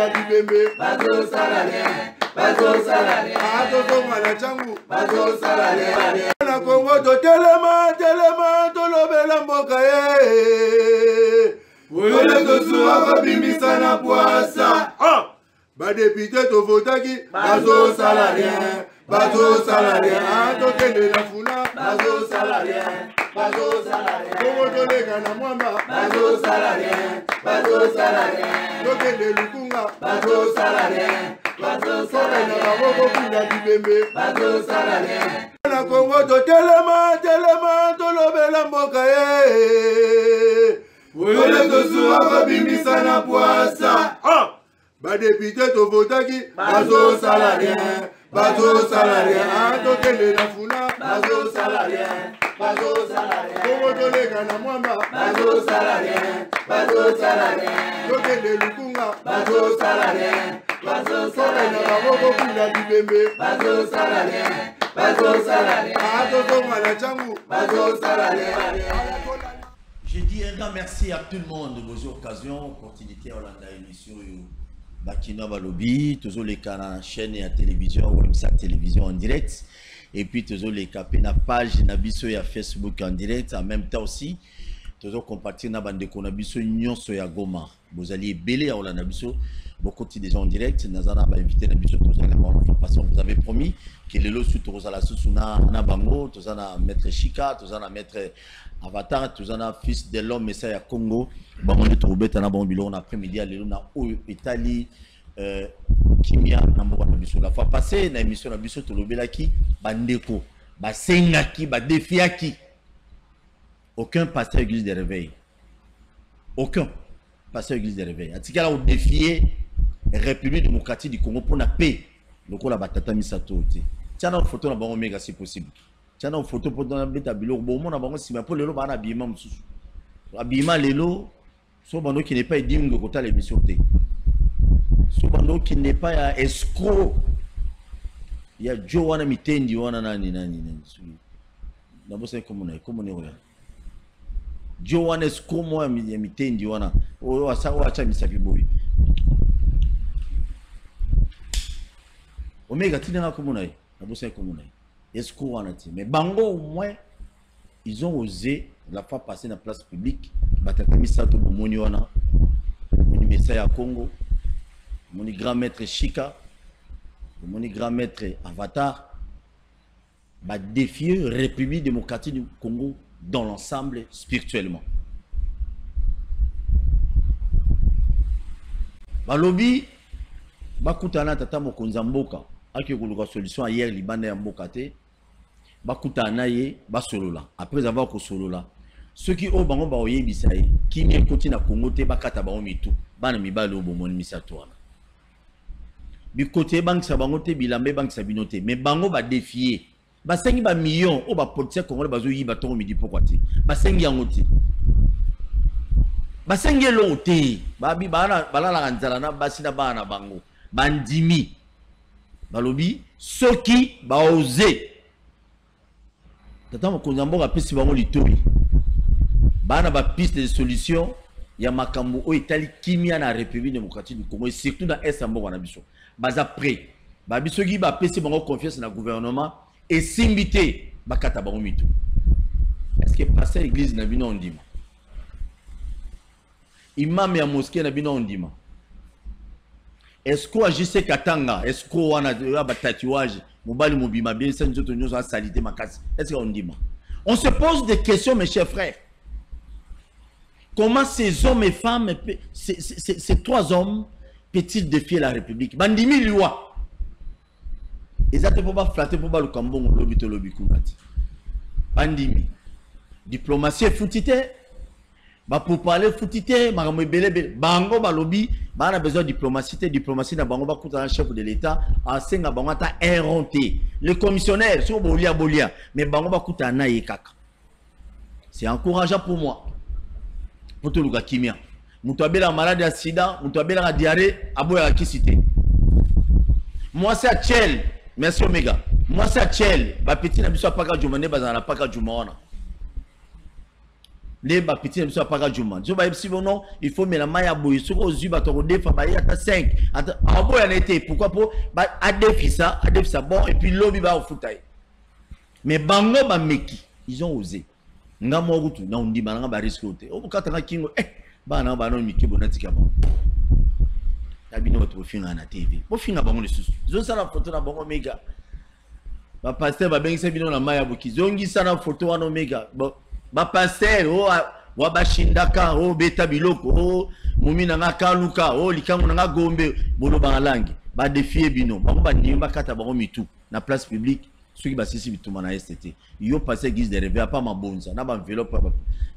kunda dibembe bazo salarié bazo salarié atoto mwana changu bazo salarié na Kongo to telema to lobela mboka Ole to suwa ko bimisa na poasa ba député to votaki bazo salarié to kende na funa bazo salarié Kongo to lega na mwamba bazo salarié to kende lukunga bazo salarié na baboko kunda dibembe bazo salarié na Kongo to telema to lobela mboka Ole to suwa ko bimisa na poasa ba député to votaki bazo salarié to kende na funa bazo salarié Kongo to lega na mwamba bazo salarié to kende lukunga bazo salarié na baboko kunda dibembe bazo salarié atoto mwana changu bazo salarié. Je dis un grand merci à tout le monde de vos occasions, continuité à la émission Bakina Balobi, toujours les canaux chaîne et à télévision, ou même sa télévision en direct, et puis toujours les capés na page Nabiso et à Facebook en direct, en même temps aussi, toujours compartir na bande Konabiso Nyonso ya Goma. Vous allez belé à la Nabiso, beaucoup de gens en direct, Nazana va inviter Nabiso toujours parce que vous avez promis que les lots sous Torosala Susuna Nabango, tous na maître Chika, tous na maître Avatar, tous na fils de l'homme Messiah à Congo, bango de Tourobeta na Bambilon après-midi à l'élo na Italie, Kimia na Mboka Nabiso. La fois passée, na émission Nabiso Tolobelaki, Bandeko, Basengaki, Badefiaki. Aucun pasteur église de réveil. Aucun pasteur église de réveil. En tout cas, là, on défiait la République démocratique du Congo pour la paix. Le coup, la batata misato. Tiens, une photo, on méga c'est possible. Tiens, une photo pour la bête à bilo. Bon, on a bon, si mais pour le lot, on a habillement. Habillement, les lots, soit bando qui n'est pas digne de côté l'émission. Soit bando qui n'est pas escroc. Il y a Joe Wana Mitendi, Wana Nani. D'abord, c'est comme on est. Johannes Komo ya mitendi wana oyo asawa acha misabiboyi Omega tinanga komona ye nabosa komona ye est-ce qu'on a dit mais bango au moins ils ont osé la fois passée dans la place publique batata misato bomoni wana moni Messiah ya Congo moni grand maître Chika moni grand maître Avatar ba défier République démocratique du Congo dans l'ensemble spirituellement. Balobi bakutana tata mokonza mboka aki koluka solution hier libanda ya mboka te bakutana ye basolola après avoir ko solola ceux qui ont bango ba oyebisa ye kimi koti na Congo te bakata bango mitu bana mibalo bomoni misato wana bikote bank sa bango te bilambe bank sa binote mais bango ba défier basengi ba millions o ba politique congolais bazo yi batongo midi pourquoi te basengi yango te basengi lo te babi bana balala nzala na basi na bana bango bandimi balobi soki ba oser tata mokonza mboka pesi bango litoyi bana ba piste de solution ya makambo o itali kimia na République démocratique du Congo et surtout dans est mboka na biso baza prêt ba biso gi ba pesi bango confiance na gouvernement et simbité bakata bango mitu. Est-ce que pasteur l'église na bino ondima imam ya mosquée na bino ondima est-ce qu'on agissait katanga est-ce qu'on a ba tatouage mobali mobima bien ça nous nous a salité makasi est-ce qu'on ondima on se pose des questions mes chers frères comment ces hommes et femmes ces trois hommes peuvent-ils défier la République bandimi liwa exactement pour flatter pour le Cambon lobby to lobby kunati bandimi diplomatie foutite ba pour parler foutite makambo belebe bango ba lobby ba na besoin de diplomatie na bango ba kuta chef de l'état asenga bango ta erronté les commissionnaires so bolia mais bango ba kuta na yekaka c'est encourageant pour moi pour tout le gars kimia mutu abela malade ya sida mutu abela diarrhée aboya kisité moi c'est à Tchel. Merci Omega. Moi c'est Tchel. Ba petit na biso paka jumane bazana paka jumaona. les petits ne sont pas juma je vais si non il faut mais la maille à boy sur aux yeux bateau des femmes il y a 5 à boy en été pourquoi pour à défi ça bon et puis lobby va au foutail mais bango ba meki ils ont osé nga mo rutu na on dit balanga ba risque ote o katanga kingo bana ba no miki bonati kabo tabino to finga na TV bo finga bango le susu zo sala photo na bango mega ba pasteur ba bengisa bino na maya buki zongi sana photo wana omega ba pasteur o wa ba shindaka o beta biloko o mumina nga kaluka o likango nga gombe bolo ba langi ba défier bino bango ba ndimba kata bango mitu na place publique ceux qui basisi bituma na STT yo passer guise de rêve pas ma bonza na ba enveloppe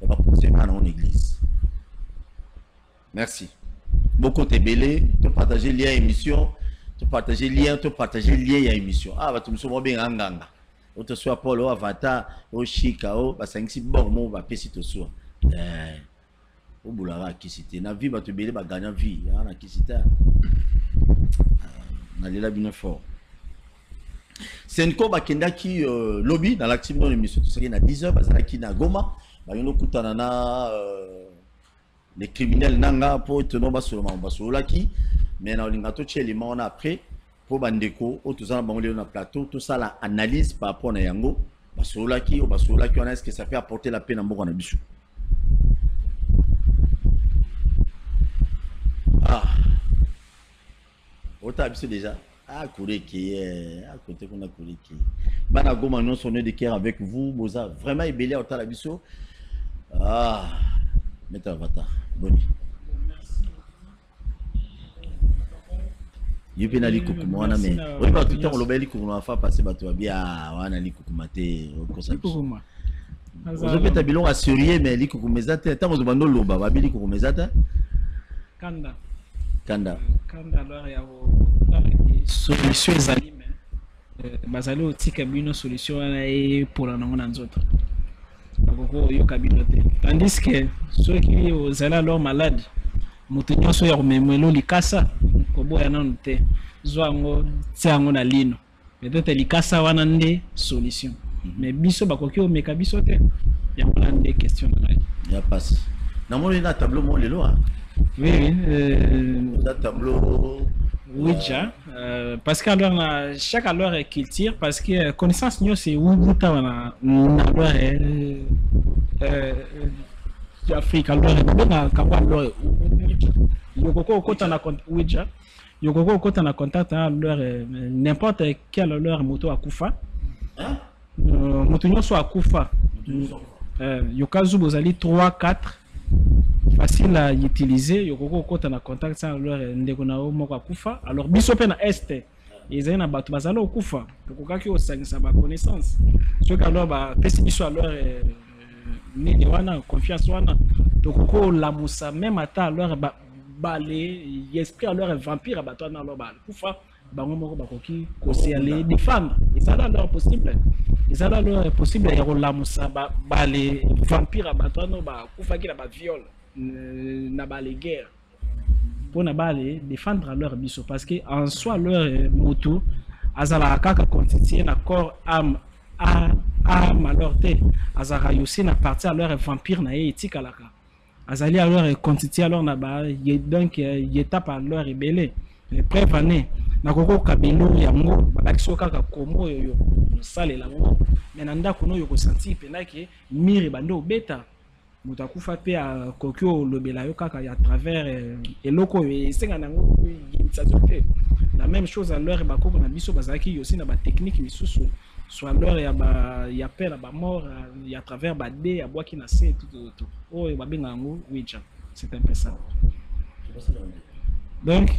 ba poser dans l'église. Merci beaucoup te belé te partager lien émission te partager lien il y a émission ah ba tumso mo bien nganga o te soit Paul o Avatar o Chika o ba sangisi bon mo ba pesi to so o bulara kisite na vie ba te belé ba gagner vie na kisita na lela bien fort c'est une combat qui lobby dans l'activité de l'émission tout ça qui na 10h bazala qui na Goma ba yono kutana na les criminels nanga pour te nomba seulement basola qui mais na lingato tchelima on après pour bandeko o tout ça na bango na plateau tout ça la analyse par rapport na yango basola qui on est-ce que ça peut apporter la paix na mboko na biso ah ota biso déjà ah Koureki à côté qu'on a Koureki bana Goma non sonné de cœur avec vous boza vraiment ébélé ota la biso ah mettez Avatar boni yupi na likuku mwana me oui ba tout temps lobeli kuku na fa passer bato bia wana likuku mate okosa biso ozo peta bilonga assuré mais likuku mezata tant ozo bando loba ba bili kuku mezata kanda alors ya solution ezali mais bazali otika bino solution wana e pour la nango na nzoto bakoko yoka bino te tandis que ceux qui ozala alors malade moto nyonso ya komemelo likasa koboya nanu te zwango tiango na lino peut-être likasa wana nde solution mais biso bakoki omeka biso te ya wana nde question na ngai ya passe na moni na tableau mo lelo oui na tableau Ouija, parce qu'à l'heure, chaque alors culture, parce que connaissance nous c'est où tu as Afrique alors na kapa alors yokoko kota na Ouija, yokoko kota na contact alors n'importe quel alors moto akufa, moto nous soit akufa, yokazu bozali 3-4 facile à utiliser yokoko kota na contact sans leur ndeko na moko akufa alors biso pe na este ezali na bato bazala okufa kokaki osangisa ba connaissance ceux qui alors ba pesi biso alors ni wana confiance wana tokoko la musa même ata alors ba les esprit alors vampire bato na alors ba kufa bango moko bakoki kosi aller défendre et ça alors possible ya la musa ba les vampire bato na ba kufa ki na ba viol na ba les guerres pour na ba les défendre leur biso parce que en soi leur moto azala kaka constituer na corps âme alors te azara yosi na partie alors vampire na éthique alaka azali alors constituer alors na ba donc étape alors rebelle preuve année na koko kabelo yango balakisi kaka komo yo sale la ngo mais na ndako no yo ko sentir penaki mire bando beta mutakufa pe a kokyo lobela yo kaka ya travers eloko esenga nango yinsazote la même chose à l'heure bakoko na biso bazaki yosi na ba technique misusu soit l'heure ya pe la ba mort ya travers ba dé ya boaki na se tout oh ba benga ngo Ouija c'est un peu ça donc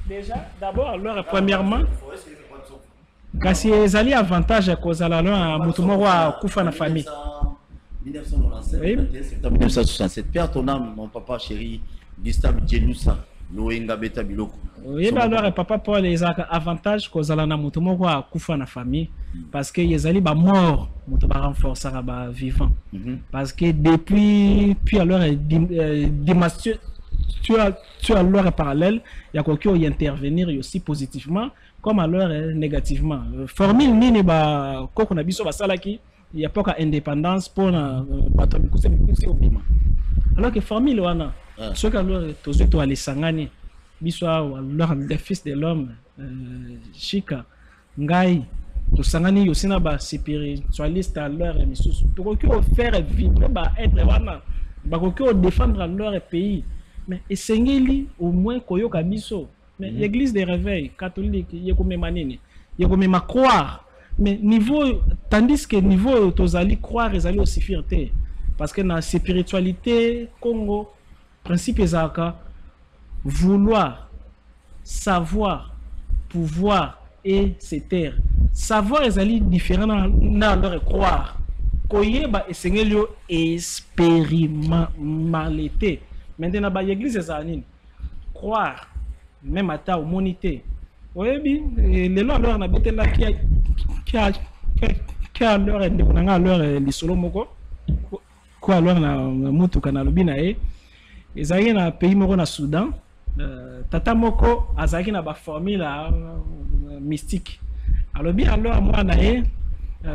déjà d'abord l'heure premièrement kasi ezali avantage ya kozala na mutu moko akufa na famille 1967 père ton âme mon papa chéri Gustave Djelousa loenga beta biloko yeba alors papa Paul ezaka avantage kozala na mutu moko akufa na famille parce que ezali ba mort mutu ba renforcer ba vivant parce que depuis puis alors dimension tu as l'heure parallèle il y a quelqu'un qui intervenir aussi positivement comme alors négativement. Formule nini ba koko na biso basalaki il y a pas indépendance pour na bato mikuse obima. Alors que formule wana ce que alors tozo to aller sangani biso alors le fils de l'homme Chika ngai to sangani yo sina ba spiritualiste à leur misusu to ko faire vibrer ba être wana ba ko défendre leur pays mais esengeli au moins koyoka biso. Mais l'église des réveils catholiques, il y a croire. Mais niveau, tandis que niveau, tu allais croire, ils allaient aussi fierté. Parce que dans la spiritualité, Congo, principe est vouloir, savoir, pouvoir et se taire. Savoir, ils allaient différents dans leur croire. Koyeba et seigneur expérimenté. Maintenant, l'église est croire. Même à ta humanité. Oui, les lois alors on a bêté là qui a alors les solo moko quoi alors na mutu kana lobina ezaki na pays moko na Soudan tata moko azaki na ba formule mystique alors bien alors moi na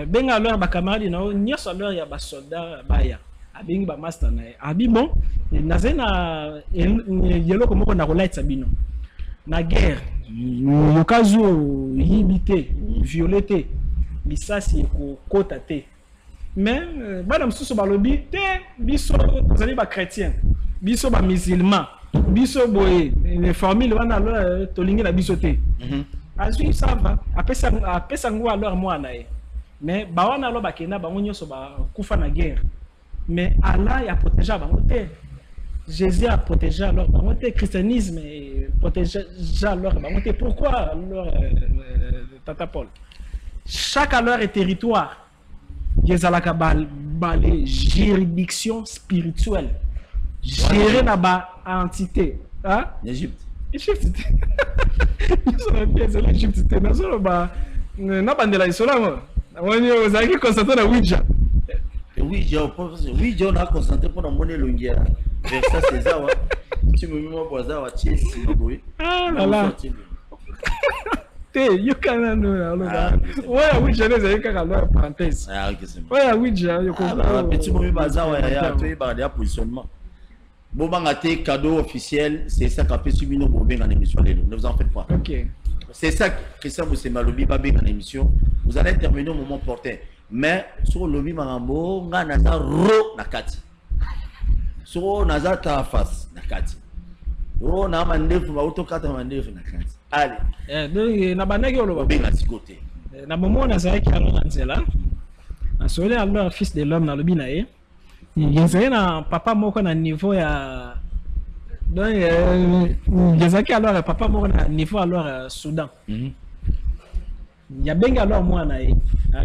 benga alors ba camarade na nyoso alors ya ba soldat baya abingi ba master na abi bon nazena yelo komoko na relight sabino na guerre au cas où yibité violeté lisasi ko kotate mais madame susu balobi te biso tozali ba chrétien biso ba musulman biso boye les formules wana lo tolingi na biso te azui ça va apesa ngo alors moi na mais ba wana lo bakenda bango nyoso ba kufa na guerre mais Allah ya protéger bango te. Jésus a protégé alors le christianisme et protégé alors pourquoi alors Tata Paul chaque alors est territoire il y a la juridiction spirituelle gérer la entité hein Égypte Égypte Égypte na bandela isolamo on a qui constaté la Ouija oui on a constaté pour monnaie longueur ça c'est ça ouais tu me mets moi ça ouais tu es ah là te you can know ouais oui je les ai quand même parenthèse ah ok c'est bon ouais oui je comprends petit moment baza ouais ya tu es barrière positionnement bon bangaté cadeau officiel c'est ça qu'a fait subino pour bien en émission ne vous en faites pas ok c'est ça Christian Malobi ba bien en émission vous allez intervenir au moment opportun mais sur le lobby mangambo nga naza ro nakati so naza ta face nakati ro na mandefu ba auto 89 nakati allez donc na banaki oloba benga sikote na momo na zaki alors nzela na sole alors fils de l'homme na lobi na ye yezali na papa moko na niveau ya donc yezaki alors papa moko na niveau alors Soudan ya benga alors mwana ye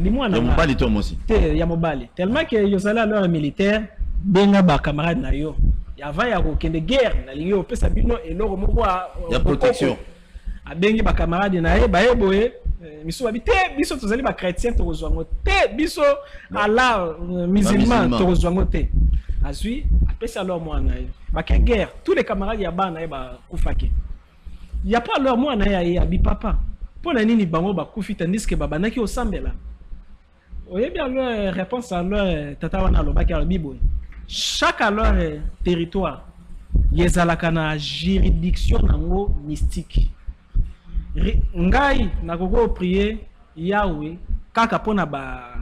li mwana ya mobali to mosi te ya mobali tellement que yozali alors militaire benga ba camarade na yo ya va ya ko kende guerre na lingi opesa bino eloko moko ya protection abengi ba camarade na ye ba yeboye miso ba te biso tozali ba chrétien to kozwango te biso ala musulman to kozwango te azui apesa alors mwana ye ba ke guerre tous les camarades ya bana ye ba kufaki ya pas alors mwana ye ya bi papa pour la nini bango ba kufi tandis que baba naki osambela oye bien leur réponse à leur tata wana lo baki bibo chaque alors territoire yezalaka na juridiction nango mystique ngai na koko prier Yahweh kaka pona ba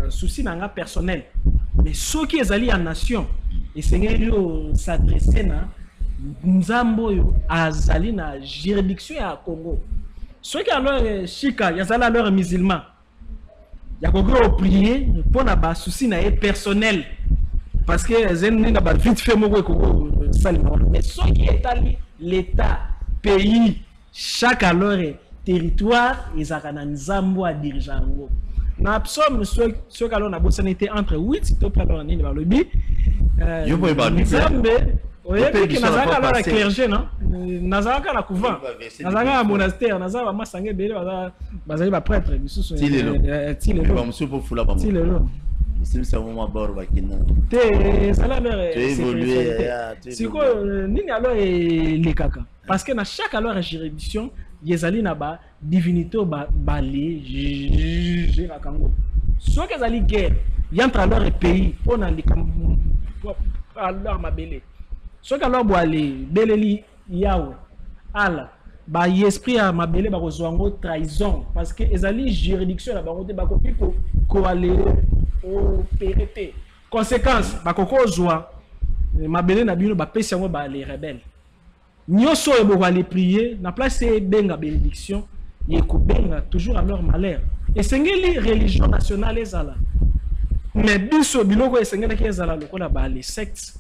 souci nanga personnel mais ceux qui ezali en nation et seigneur yo s'adresser na nzambo yo azali na juridiction ya Congo. Ceux qui alors Chika, il y a alors musulman. Il y a beaucoup prier pour na souci na personnel parce que zen na ba vite fait mo ko salement. Mais ceux qui est l'état, pays, chaque alors territoire, ils ont un nzambo à diriger. Na absomme ceux qui alors na bossanité entre 8 to alors ni ba lobi. Yo boy ba nzambe oui, que Nazaka alors la clergé, non? Nazaka la couvent. Nazaka la monastère, Nazaka ma sangé belé, bazali ba prêtre, biso so. Tilelo. Ba muso po fula ba. Tilelo. C'est ça moment bord ba kina. Te sala leur. Tu évoluer. Siko nini alors les kaka. Parce que na chaque alors juridiction, yezali na ba divinité ba balé la Congo ce que ezali guerre y entre alors et pays on a les alors mabele ce que alors boale beleli yawe ala ba esprit à mabele ba kozwango trahison parce que ezali juridiction la bango te ba kopi ko aller au PRT conséquence ba kokozwa mabele na bino ba pesi yango ba les rebelles nyoso e bo aller prier na place benga bénédiction ye ko benga toujours à leur malheur et sengeli religion nationale ezala mais biso biloko esengeli ki ezala lokola ba les sectes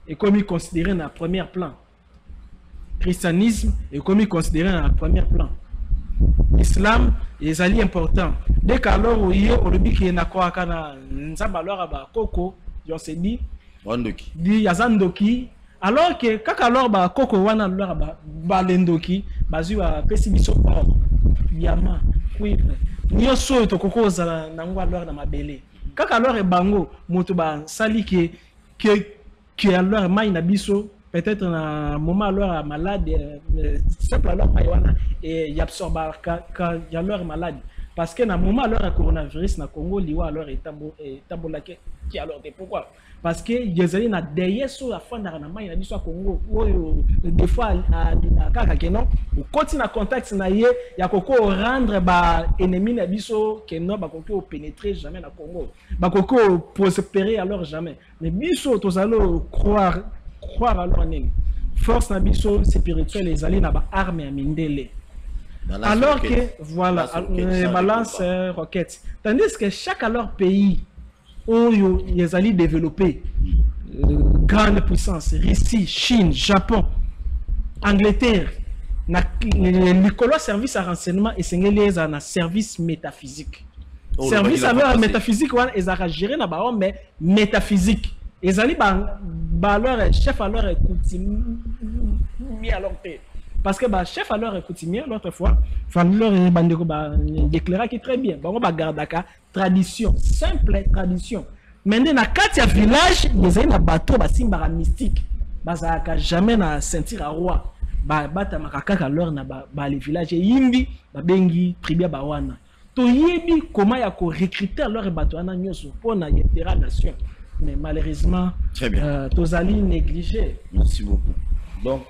et comme considéré na premier plan christianisme est comme considéré en premier plan. L'islam est ali important. Dès qu'alors où il y a qui na quoi kana nzamba alors ba koko, on se dit wandoki. Dit yazandoki alors que quand alors ba koko wana alors ba lendoki bazu ba pesibiso or yama cuivre. Nyoso to koko za na ngwa alors na mabele. Quand alors e bango moto ba sali que alors mai na biso peut-être un moment alors malade simple alors et y absorbe quand y alors malade parce que na moment alors coronavirus na Congo liwa alors etambola qui alors pourquoi parce que yezali na derrière sur la fin na mai na biso Congo des fois à kaka que non ou continue na contact na ye ya koko rendre ba ennemi na biso que non ba koko pénétrer jamais na Congo ba koko prospérer alors jamais mais biso tozalo croire alors nini force na biso spirituelle les alliés na ba arme à mindele alors que voilà balance roquette tandis que chaque alors pays où les alliés développés grande puissance Russie Chine Japon Angleterre na l'école service à renseignement et sengeli na service métaphysique service alors métaphysique wana ezaka gérer na ba mais métaphysique ezali alors chef alors coutumier alors parce que chef alors coutumier l'autre fois alors bandeko déclarer qui très bien bango ba gardaka tradition simple tradition maintenant na kati ya village ezali na bateau simba mystique bazaka jamais na sentir à roi bata makaka alors na ba les villages yimbi bengi tribia bawana to yebi comment ya ko recruter alors bateau na nyoso pona yetera nation. Mais malheureusement, Tozali négligé. Merci beaucoup. Donc,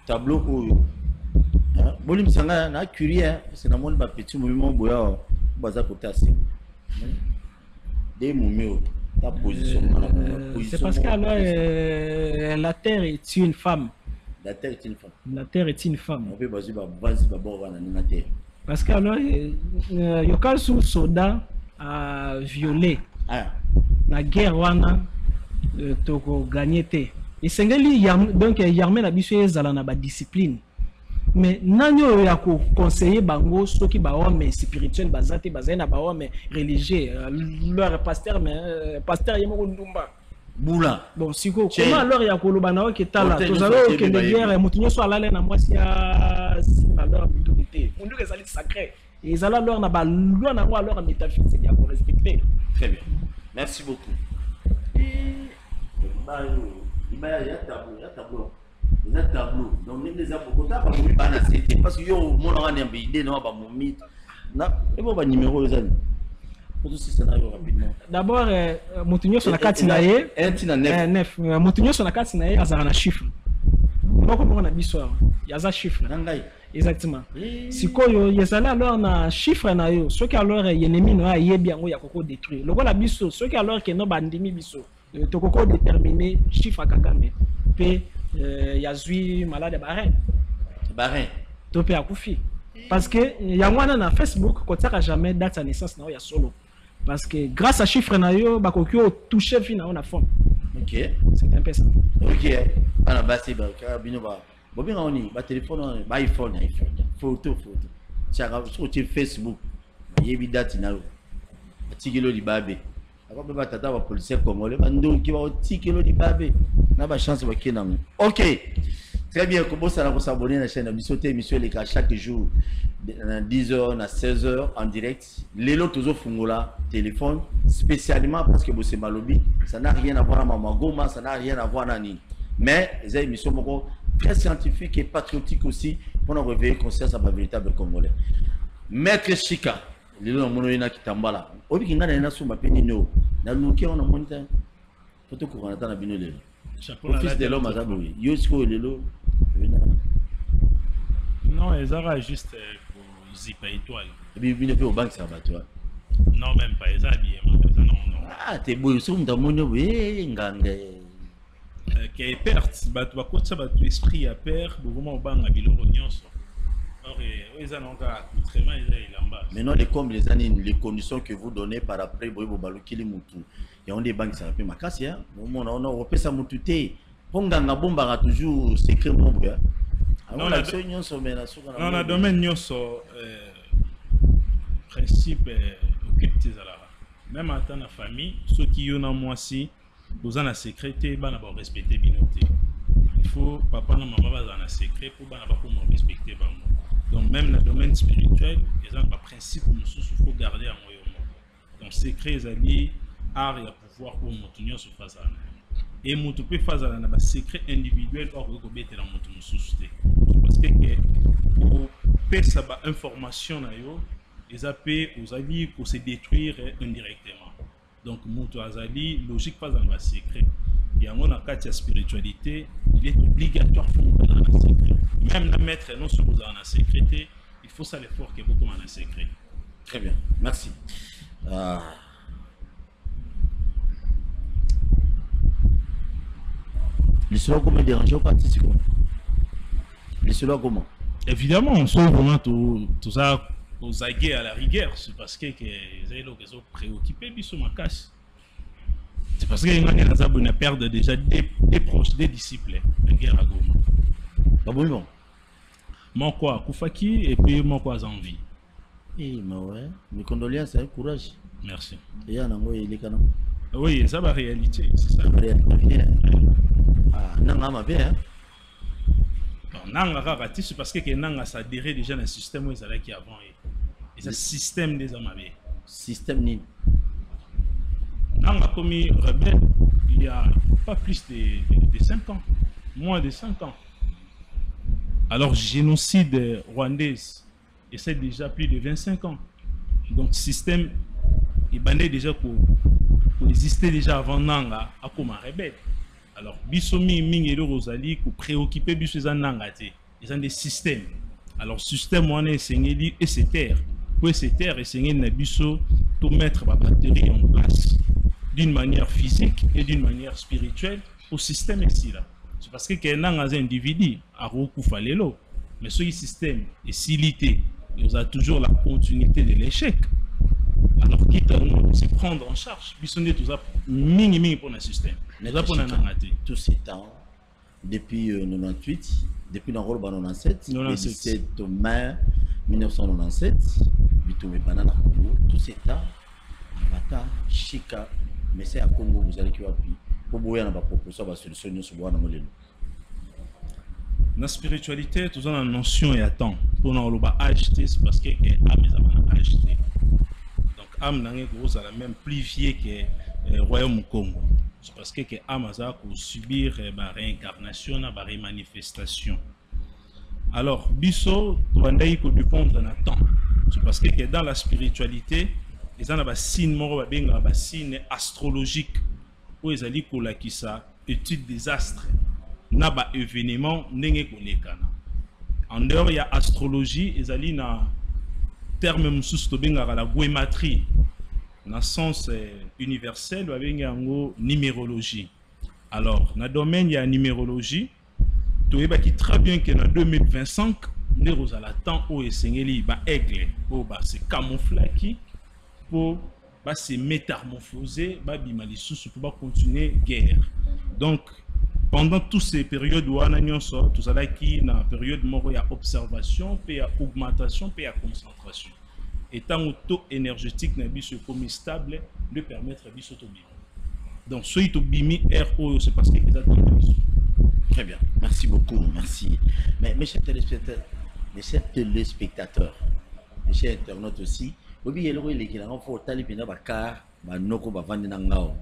tableau où Bolim Sanga na curieux, c'est dans mon petit mouvement boya baza potasse. Des moumio, ta position. C'est parce que alors la terre est une femme. La terre est une femme. La terre est une femme. On peut baser d'abord na terre. Parce que alors yokal sous soldat a violé. La guerre wana toko gagné té et sengeli donc yarmé la biso ezala na ba discipline mais nanyo ya ko conseiller bango soki ba homme spirituel bazate bazena ba homme religieux leur pasteur mais pasteur yemo ndumba bula bon siko comment alors ya ko loba na oketa la tozalo ke de guerre mutunyo so alale na mwasi ya alors autorité mundu ke sali sacré et ezala alors na ba loi na ngo alors métaphysique ya ko respecter. Très bien. Merci beaucoup. Il y a tableau. Donc, les avocats, parce que mon nom est idée, non, pas mon mythe. Non, et numéro d'abord, Moutinho sur la carte naïe. 9. Moutinho sur la carte naïe, il y a un chiffre. Moi, comme on a dit ça, il y a un chiffre. Exactement. Si il y a alors un chiffre na yo, ce qui alors est ennemi no a bien o ya koko détruire. Le voilà biso, ce qui alors que no bandimi biso, to koko déterminer chiffre à Kagame. Pe ya zui malade Bahreïn. To pe akufi. Parce que ya mwana na Facebook quand ça jamais date sa naissance na ya solo. Parce que grâce à chiffre na yo ba kokyo toucher fi na on a fond. OK. C'est un peu ça. OK. Ana basi ba bino ba Bobin on y, téléphone, iPhone, photo. Tiens, sur Facebook, il y a des dates na tikelo di babe. Après ba tata ba policier congolais, ba ndo ki ba tikelo di babe. Na ba chance ba kenam. OK. Très bien, comment ça va s'abonner à la chaîne émission les cas chaque jour à 10h à 16h en direct. Les lots toujours fungola téléphone spécialement parce que c'est malobi, ça n'a rien à voir à Mama Goma, ça n'a rien à voir à Nani. Mais les émissions très scientifique et patriotique aussi pour nous réveiller conscience à ma véritable Congolais. Maître Chika, le nom de mon Kitambala. Obi kinga na suma penino. Na luki on a monité. Photo ko na tana binole. Office de l'homme azaboui. Yosko lelo. Non, ils aura juste pour Zipa étoile. Et puis il au banque ça va toi. Non, même pas, ils habillent. Non. Ah, t'es beau, c'est un tamonio, oui, nganga. Qui est perte, bah tu vas quoi ça, bah tu esprit à perdre, vraiment au banc à Biloronion. Or, ils en ont qu'à très mal, ils en bas. Maintenant, comme les années, les conditions que vous donnez par après, vous balouki les moutous. Il y a des banques qui s'appellent Makassi, hein. On a repéré ça moutouté. Ponganga bomba toujours secret mon gars. Non, la domaine nyonso principe occupe tes alara. Même en tant que famille, ceux qui ont moi si vous en a sécrété, ben d'abord respecter binoté. Il faut papa et maman en a secret pour ben d'abord pour respecter ben. Donc même le domaine spirituel, ils ont un principe que nous faut garder en moyen. Donc secret les amis, art et pouvoir pour nous se faire ça. Et nous peut faire ça dans un secret individuel or que bête dans notre société. Parce que pour faire ça information na yo les appels aux alliés pour se détruire indirectement. Donc, Moutou Azali, logique pas dans le secret. Et en cas de spiritualité, il est obligatoire pour nous dans le secret. Même la maître, non seulement dans la sécurité, il faut ça l'effort qui est beaucoup dans le secret. Très bien, merci. L'histoire comment déranger au parti, l'histoire comment? Évidemment, on sauve vraiment tout ça. Aux aguets à la rigueur, c'est parce que les gens sont préoccupés de ma casse. C'est parce que les gens ont perdu déjà des proches, des disciples. La guerre à Goma. Pas bon. Mon quoi, Koufaki et puis mon quoi, envie. Eh, mais ouais, mes condoléances, c'est courage. Merci. Et en anglais, il est canon. Oui, ça va réalité, c'est ça. Ah, non, ma bien. Nanga rarati c'est parce que nanga s'adhérer déjà dans le système où ils allaient qui avant et c'est système des hommes avec système ni nanga commis rebelle il y a pas plus de 5 ans, moins de 5 ans. Alors génocide rwandaise et c'est déjà plus de 25 ans. Donc système il bandait déjà pour exister déjà avant nanga à comme un rebelle. Alors, bisomi mingi Rosali pour préoccuper biso nangati. Ils ont des systèmes. Alors, système on est sengeli et c'est terre. Pour ces terres et sengeli na biso tout mettre la batterie en place d'une manière physique et d'une manière spirituelle au système ici là. C'est parce que qu'un individu a recouvert l'élo, mais ce système est silité. Il y a toujours la continuité de l'échec. Alors, quitte à nous se prendre en charge, bisonné tout ça mingi pour le système. Tout ces temps, depuis 98, depuis le rôle 97, le 17 mai 1997, tout ces temps, Bata, Chika, mais c'est à Congo, vous allez qui appuyer. Pour vous avoir proposition, la solution sur le monde. La spiritualité, tout ça, la notion et attend. Pour nous acheter, c'est parce que âme est acheté. Donc, âme n'est pas même plus vieux que le royaume Congo. C'est parce que Amazon pour subir la réincarnation, la rémanifestation. Alors, biso, tu vas dépendre dans le temps. C'est parce que dans la spiritualité, ils ont un signe, un signe astrologique, où ils ont qui ça, étude des astres, n'a pas événement, n'est en dehors, il y a astrologie, ils ont un terme la guématrie. Dans le sens universel, il y a une numérologie. Alors, dans le domaine, il y a une numérologie. Tu vois très bien que dans 2025, nous avons le temps où c'est camouflage pour se métamorphoser, pour continuer la guerre. Donc, pendant toutes ces périodes où on a tout ça qui dans la période où il y a observation, puis il y a augmentation, puis il y a concentration. Étant auto énergétique n'a pas comme stable de permettre à biso to bimi. Donc soit to bimi RO c'est parce que ils attendent. Très bien, merci beaucoup, merci. Mais mes chers téléspectateurs, mes chers internautes aussi, obi yelo ile kila ngofo tali pina baka ba noko ba vandi na ngao.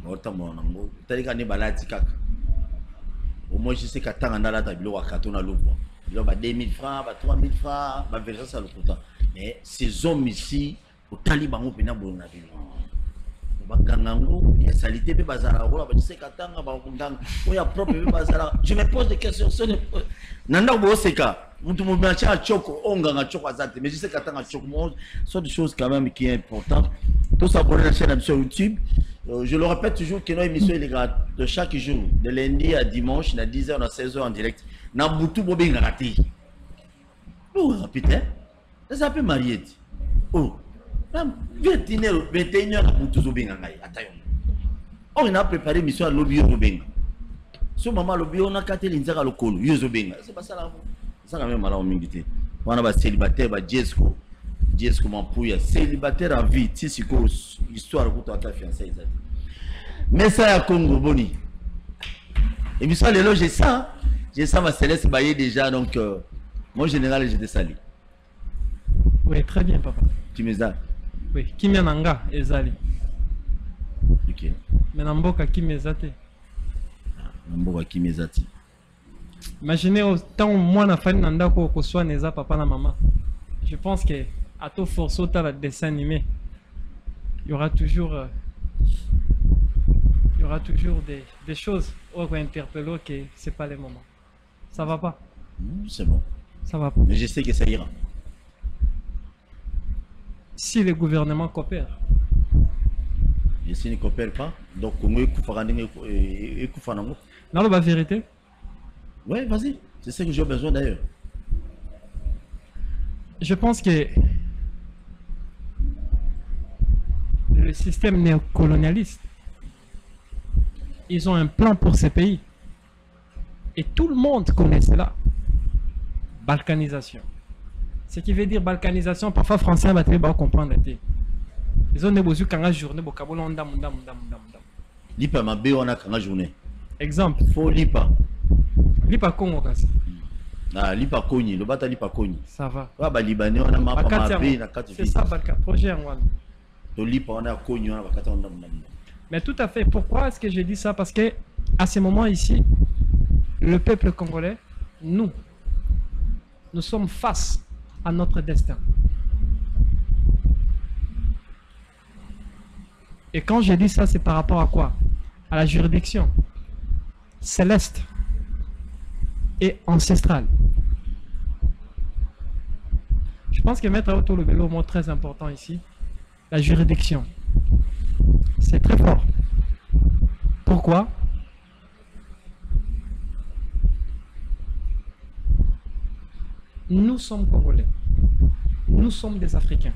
Ota mo nango. Tali ka ne balati kaka. Au moi je sais qu'à temps on a la table à carton à l'eau. Il y a 2000 francs, 3000 francs, bah verser ça le coûtant. Mais ces hommes ici, au Taliban, au Pénal, on a vu. Je me pose des questions. Mais je sais qu'attendre sont des choses quand même qui est importante. Tout ça pour la chaîne sur YouTube. Je le répète toujours que nos émissions de chaque jour, de lundi à dimanche, à 10h, à 16h en direct. Na Boutou Bobé raté. Oh, putain. Ça peut marier. Oh. 21h à Boutou Zobénga. On a préparé une mission à Lobby Zobénga. Ce moment, Lobby, on a quatre lignes à l'ocolo. Zobénga. C'est pas ça là. Ça quand même mal en milité. On a un célibataire, Jesco. Jesco Mampouya. Célibataire en vie. Si c'est quoi l'histoire pour toi, ta fiancée. Mais ça, à Congo, Boni. Et puis ça, j'ai ça. J'ai ça, ma Céleste Baye déjà. Donc, mon général, j'étais salé. Oui, très bien, papa. Tu me dis? Oui, Kimyananga, Ezali. Ok. Mais Namboka Kimezate. Namboka Kimezati. Imaginez autant moi, na famille Nanda, qu'on soit Neza, papa, na maman. Je pense que à tout forceau, tu as le dessin animé. Il y aura toujours des choses où on va interpeller que ce n'est pas le moment. Ça va pas? C'est bon. Ça va pas. Mais je sais que ça ira. Si le gouvernement coopère. Et s'il ne coopère pas, donc comment il faut Non, la vérité. Oui, vas-y. C'est ce que j'ai besoin d'ailleurs. Je pense que le système néocolonialiste, ils ont un plan pour ces pays. Et tout le monde connaît cela. Balkanisation. Ce qui veut dire balkanisation, parfois français va pas comprendre. Ils ont besoin de journée pour Lipa ma bé on a quand journée. Exemple. Faut lipa. Lipa Congo kasi. Ah lipa Koni, le bata lipa Koni. Ça va. Wa ba libanais on a ma bé na kati. C'est ça balka projet en Rwanda. To lipa on a Koni on a bakata on a. Mais tout à fait. Pourquoi est-ce que je dis ça? Parce que à ce moment ici, le peuple congolais, nous sommes face à notre destin. Et quand je dis ça, c'est par rapport à quoi? À la juridiction céleste et ancestrale. Je pense que Maître Auto le vélo, mot très important ici, la juridiction. C'est très fort. Pourquoi? Nous sommes Congolais. Nous sommes des Africains.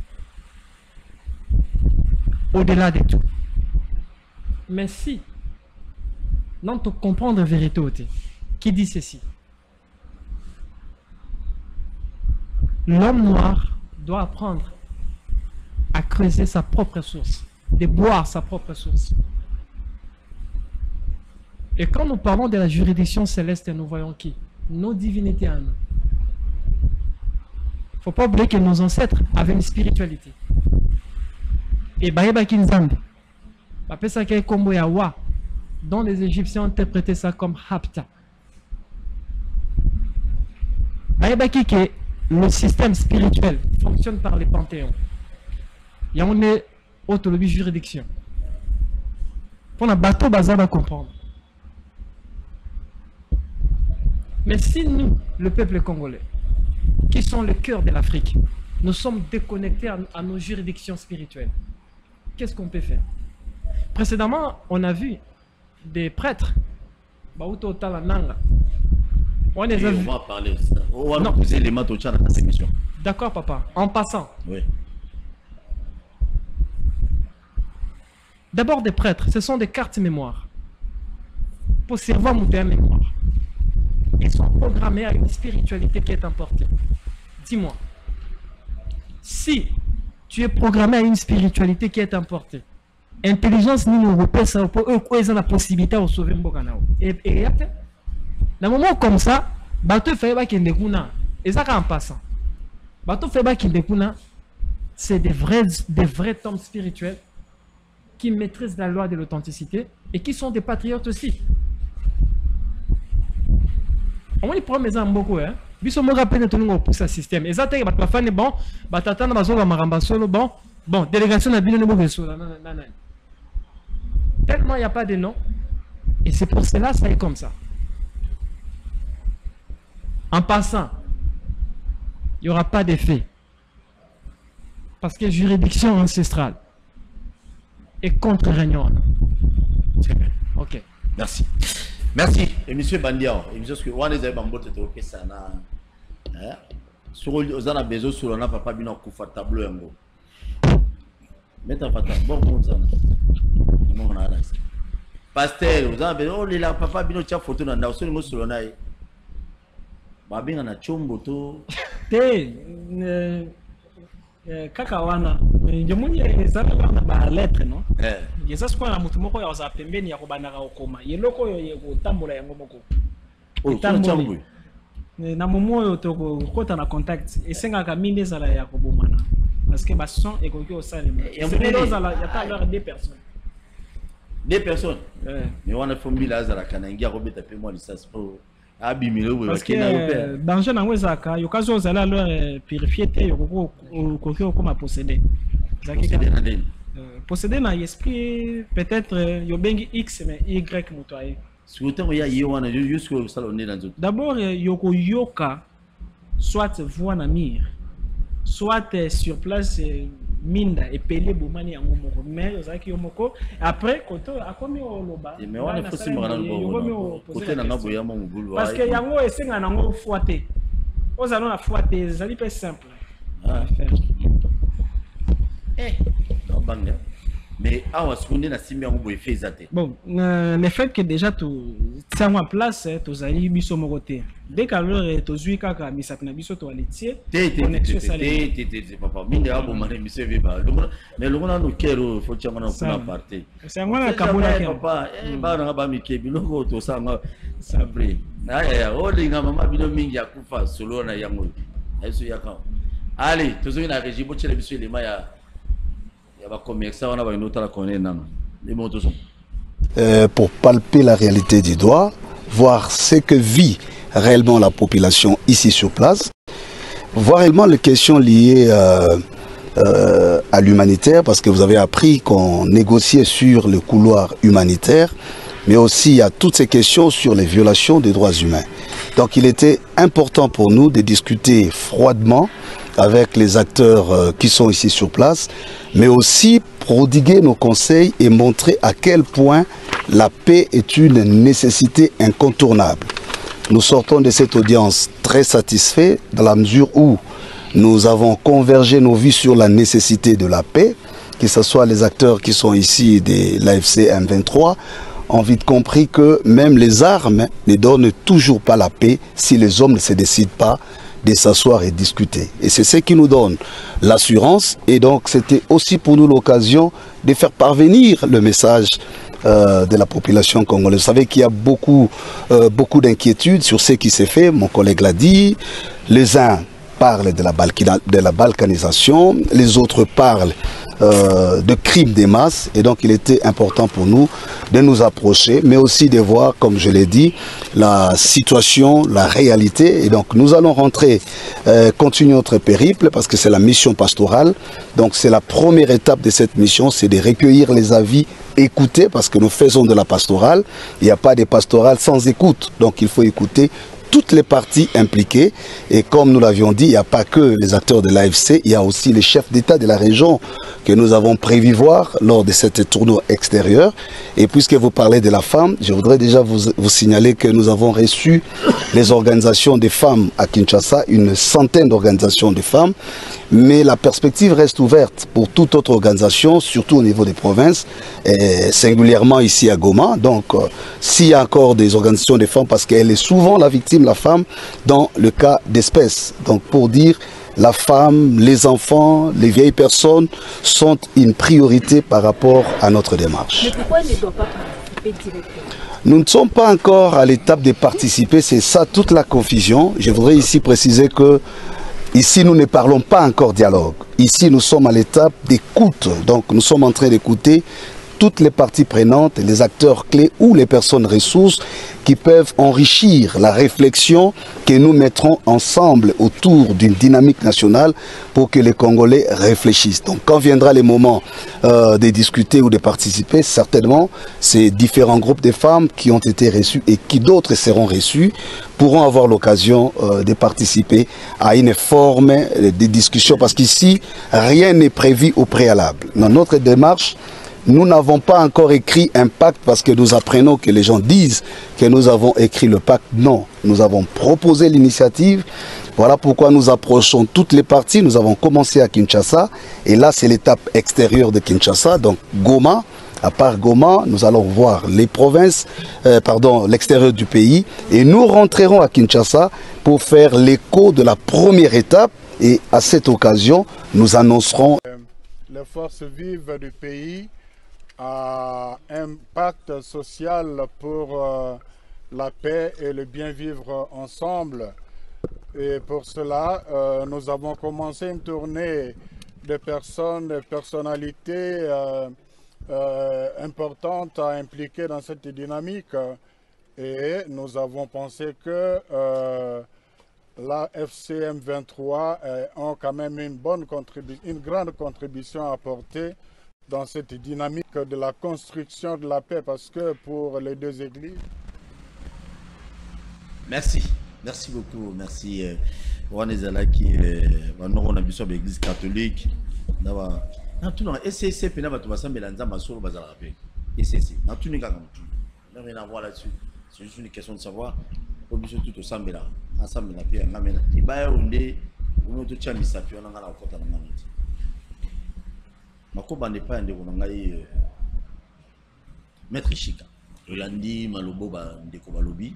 Au-delà de tout. Mais si, non, tu comprends la vérité, qui dit ceci? L'homme noir doit apprendre à creuser sa propre source, de boire sa propre source. Et quand nous parlons de la juridiction céleste, nous voyons qui? Nos divinités à nous. Il ne faut pas oublier que nos ancêtres avaient une spiritualité. Et Baïba Kinzambe, appelle ça comme Yawa, dont les Égyptiens ont interprété ça comme Hapta. Baïba qui que le système spirituel fonctionne par les panthéons. Il y a une autonomie juridiction. Pour un bateau bazar à comprendre. Mais si nous, le peuple congolais, qui sont le cœur de l'Afrique, nous sommes déconnectés à nos juridictions spirituelles, qu'est-ce qu'on peut faire? Précédemment, on a vu des prêtres. On va parler de ça. On va poser les maths au chat dans cette émission. D'accord, papa. En passant. Oui. D'abord, des prêtres, ce sont des cartes mémoire. Pour servir mon mémoire. Ils sont programmés à une spiritualité qui est importée. Dis-moi, si tu es programmé à une spiritualité qui est importée, intelligence ni européenne, ça peut eux la possibilité de sauver Mbokanao. Et dans un moment comme ça, bateau fait ba kindekuna, et ça en passant. Bateau fait ba kindekuna, c'est des vrais tombes spirituels qui maîtrisent la loi de l'authenticité et qui sont des patriotes aussi. On va prendre mes beaucoup, hein. Biso moka peine tout le pousse un système. Exactement, bah tu vas bon, bah t'attends dans ma maramba solo, bon, délégation n'a bien le solo, tellement il n'y a pas de nom, et c'est pour cela ça est comme ça. En passant, il n'y aura pas d'effet. Parce que juridiction ancestrale est contre-réunion. Ok. Merci. Merci. Et monsieur Bandian, et monsieur, ce que vous avez bambote te ça na. Sur aux ana besoin sur la papa bino kufa tableau yango. Meta fata bon bon ça. Mon na là. Pasteur, vous avez besoin la papa bino tia photo na ndao sur sur na. Ba binga na chombo to. Kaka wana njomuni ezala na ba lettre non yesa siko na mutu moko ya za pembeni ya kobanaka okoma yeloko yo yekotambola yango moko otambola na momo yo to kota na contact esengaka mine ezala ya kobomana parce que ba son ekoki osalema ezala ya ta leur deux personnes mais wana fombi la azala kana ngia kobeta pe moi lisas po parce que danger nango ezaka yokazi ozala alors purifier te yokoki okoma posséder posséder na esprit peut-être yobengi x mais y moto aye d'abord yokoyoka soit voix na mire soit sur place minda epele bomani yango moko mais ozaki yo moko après koto akomi oloba mais wana fosi mara ngo kote na ngabo ya mo mubulu parce que yango esenga nango foite ozalo na foite zali pe simple à faire non banga mais awa seconde na simbi yango boye fezate bon le fait que déjà tout ça en place tous ali biso moko te dès qu'alors tozui kaka misapina biso to aletier papa minde abo mane miseve ba mais le ngona no kero faut tianga na kuna party c'est ngona kabula ke papa ba na ba mikebi loko to sanga sabre aya olinga mama bino mingi akufa solo na yango aiso yaka allez tozui na régie bo tshele biso elema ya pour palper la réalité du doigt, voir ce que vit réellement la population ici sur place, voir réellement les questions liées à l'humanitaire, parce que vous avez appris qu'on négociait sur le couloir humanitaire, mais aussi il y a toutes ces questions sur les violations des droits humains. Donc il était important pour nous de discuter froidement avec les acteurs qui sont ici sur place, mais aussi prodiguer nos conseils et montrer à quel point la paix est une nécessité incontournable. Nous sortons de cette audience très satisfaits dans la mesure où nous avons convergé nos vies sur la nécessité de la paix, que ce soit les acteurs qui sont ici de l'AFC M23, ont vite compris que même les armes ne donnent toujours pas la paix si les hommes ne se décident pas de s'asseoir et discuter. Et c'est ce qui nous donne l'assurance. Et donc c'était aussi pour nous l'occasion de faire parvenir le message de la population congolaise. Vous savez qu'il y a beaucoup d'inquiétudes sur ce qui s'est fait. Mon collègue l'a dit. Les uns parlent de la balkanisation, les autres parlent de crimes des masses, et donc il était important pour nous de nous approcher, mais aussi de voir, comme je l'ai dit, la situation, la réalité. Et donc nous allons rentrer, continuer notre périple, parce que c'est la mission pastorale. Donc c'est la première étape de cette mission, c'est de recueillir les avis, écouter, parce que nous faisons de la pastorale. Il n'y a pas de pastorale sans écoute, donc il faut écouter toutes les parties impliquées. Et comme nous l'avions dit, il n'y a pas que les acteurs de l'AFC, il y a aussi les chefs d'État de la région que nous avons prévu voir lors de cette tournoi extérieure. Et puisque vous parlez de la femme, je voudrais déjà vous signaler que nous avons reçu les organisations des femmes à Kinshasa, une centaine d'organisations de femmes, mais la perspective reste ouverte pour toute autre organisation, surtout au niveau des provinces, et singulièrement ici à Goma. Donc s'il y a encore des organisations de femmes, parce qu'elle est souvent la victime, la femme, dans le cas d'espèces. Donc pour dire, la femme, les enfants, les vieilles personnes sont une priorité par rapport à notre démarche. Mais pourquoi ils ne doivent pas participer directement? Nous ne sommes pas encore à l'étape de participer, c'est ça toute la confusion. Je voudrais ici préciser que ici nous ne parlons pas encore dialogue. Ici nous sommes à l'étape d'écoute, donc nous sommes en train d'écouter toutes les parties prenantes, les acteurs clés ou les personnes ressources qui peuvent enrichir la réflexion que nous mettrons ensemble autour d'une dynamique nationale pour que les Congolais réfléchissent. Donc quand viendra le moment de discuter ou de participer, certainement ces différents groupes de femmes qui ont été reçus et qui d'autres seront reçus pourront avoir l'occasion de participer à une forme de discussion, parce qu'ici, rien n'est prévu au préalable. Dans notre démarche, nous n'avons pas encore écrit un pacte parce que nous apprenons que les gens disent que nous avons écrit le pacte. Non, nous avons proposé l'initiative. Voilà pourquoi nous approchons toutes les parties. Nous avons commencé à Kinshasa et là c'est l'étape extérieure de Kinshasa, donc Goma. À part Goma, nous allons voir les provinces, l'extérieur du pays, et nous rentrerons à Kinshasa pour faire l'écho de la première étape. Et à cette occasion, nous annoncerons les forces vives du pays à un pacte social pour la paix et le bien vivre ensemble. Et pour cela, nous avons commencé une tournée de personnes, de personnalités importantes à impliquer dans cette dynamique. Et nous avons pensé que la FCM 23 ont quand même une grande contribution à apporter dans cette dynamique de la construction de la paix, parce que pour les deux églises... Merci. Merci beaucoup. Merci. On est là qui on a vu sur l'église catholique. Et c'est pena ba tobasa melanza masolo bazala rapé. Et c'est na tout nika comme tout. On n'a rien à voir là-dessus. C'est juste une question de savoir obligé tout ensemble là. Ensemble na paix na mena. Ibaya onde on to chamisa puis on a la kota na manoti. Makoba n'est pas ndeko ngai maître Chika. Olandi malobo ba ndeko balobi.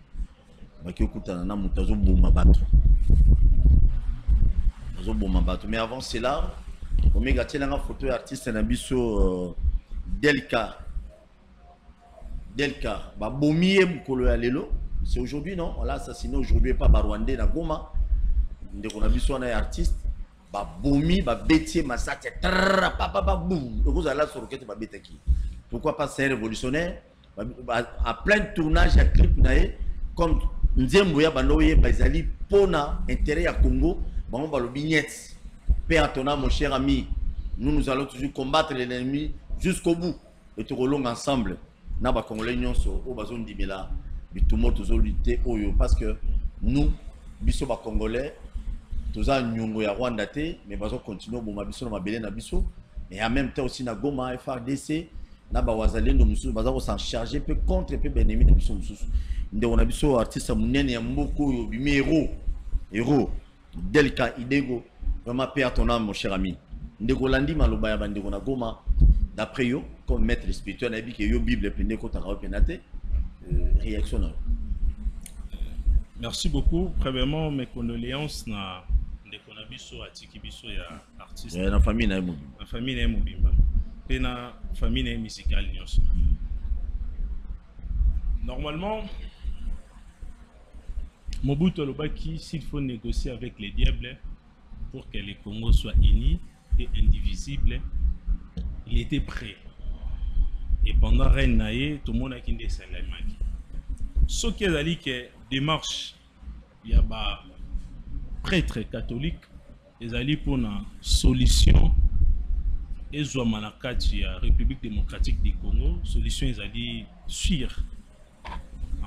Mais avant cela, on a gâté la photo d'artiste Nabiso Delka. C'est aujourd'hui, non? On l'a assassiné aujourd'hui, pas Barwandé, na Goma. On a vu son artiste. Bomi, Bétier, massacre, pourquoi pas c'est révolutionnaire? À plein de tournages, à clip, comme Nzemboya Banoye, Bazali, Pona, intérêt à Congo, on va le bignette. Père Atona, mon cher ami, nous allons toujours combattre l'ennemi jusqu'au bout. Et tout roulons ensemble. Naba Congolais, au bazon d'Ibela, mais tout le monde toujours lutter parce que nous, biso ba Congolais, tous à Nyongo ya Rwanda, mais bazon continue, bon, ma biso, ma belé na biso, mais en même temps aussi na Goma, FRDC, naba Wazalé, nous bazon s'en charger, peu contre, peu ennemi na biso, on a vu ce artiste munene ya mboko yo bimi héros Delka Idego, vraiment paix à ton âme mon cher ami. Ndeko landi maloba ya bandeko na Goma d'après yo comme maître spirituel na bi que yo Bible pende ko ta penate réaction. Merci beaucoup. Premièrement mes condoléances na ndeko na biso atiki biso ya artiste. Na famille na Mobimba. Na famille na Mobimba. Et na famille na musicale nyonso. Normalement Mobutu Lobaki, s'il faut négocier avec les diables pour que les Congos soient unis et indivisibles, il était prêt. Et pendant Reine Naé, tout le monde a quitté sa langue. Ce qui est dit que démarche, il y a des prêtres catholiques, ils allaient pour une solution. Et Zouamanakati, la République démocratique du Congo, solution, ils allaient suivre.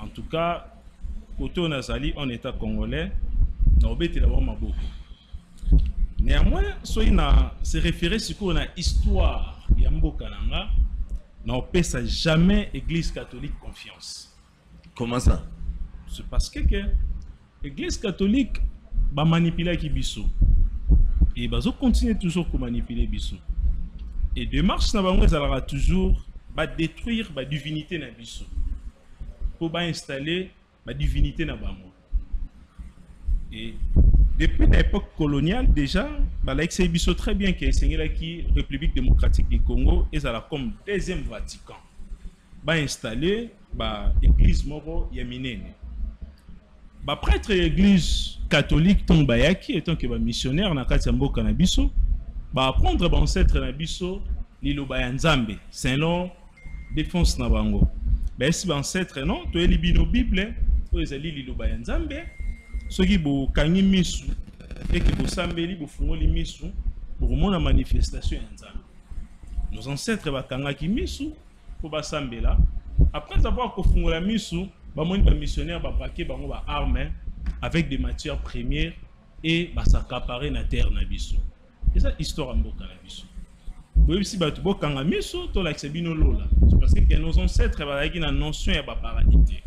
En tout cas, côté on a sali en état congolais, na obéti d'abord ma beaucoup. Néanmoins, soit il a se référé sur quoi on a histoire Yamboka nanga, na opesa jamais Église catholique confiance. Comment ça? C'est parce que l'Église catholique va manipuler qui biso et va continuer toujours à manipuler biso. Et démarche na bango ezalaka toujours va détruire la divinité na biso. Pour installer la divinité na bango. Et depuis l'époque coloniale déjà, l'ex biso très bien que la République démocratique du Congo est comme deuxième Vatican. Ba installer l'église moro yaminene. Ba prêtre l'église catholique tombayaki étant que missionnaire na kati mboka na biso, ba apprendre ba ancêtre na biso liloba ya Nzambe selon défense na bango. Ben si ba ancêtre non, to eli bino Bible, to ezali liloba ya Nzambe, soki bo kangi misu et que bo sambeli bo fungoli misu, bo mona manifestation ya Nzambe. Nos ancêtres ba kangaki misu po ba sambela. Après avoir kofungola misu, ba moni ba missionnaire ba braquer bango ba armes avec des matières premières et ba s'accaparer na terre na biso. Et ça histoire mboka na biso. Oui, si tu bo kanga miso to la bino lola. C'est parce que nos ancêtres bazaki na notion ya ba paradis.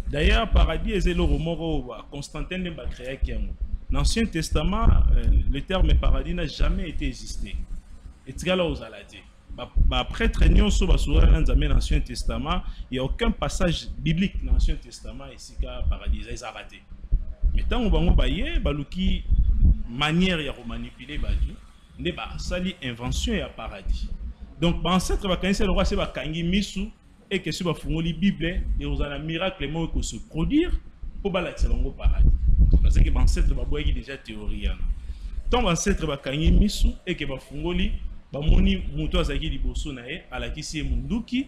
D'ailleurs, paradis est le romoro Constantin ne ba créé kiango. Dans l'Ancien Testament, le terme paradis n'a jamais été existé. Et tigala aux aladi. Après traînion sur ba soura dans l'Ancien Testament, il y a aucun passage biblique dans l'Ancien Testament ici ka paradis est arrêté. Mais tant on va bailler baluki manière ya manipuler badu. Ne ba sali invention ya paradis. Donc ba ancêtre ba kanisa le roi c'est ba kangi misu et que si ba fungoli Bible et aux ana miracle mo ko se produire pour ba la tselongo paradis. Parce que ba ancêtre ba boyaki déjà théorie yana. Tant ba ancêtre ba kangi misu et que ba fungoli ba moni muto azaki liboso na ye alakisi munduki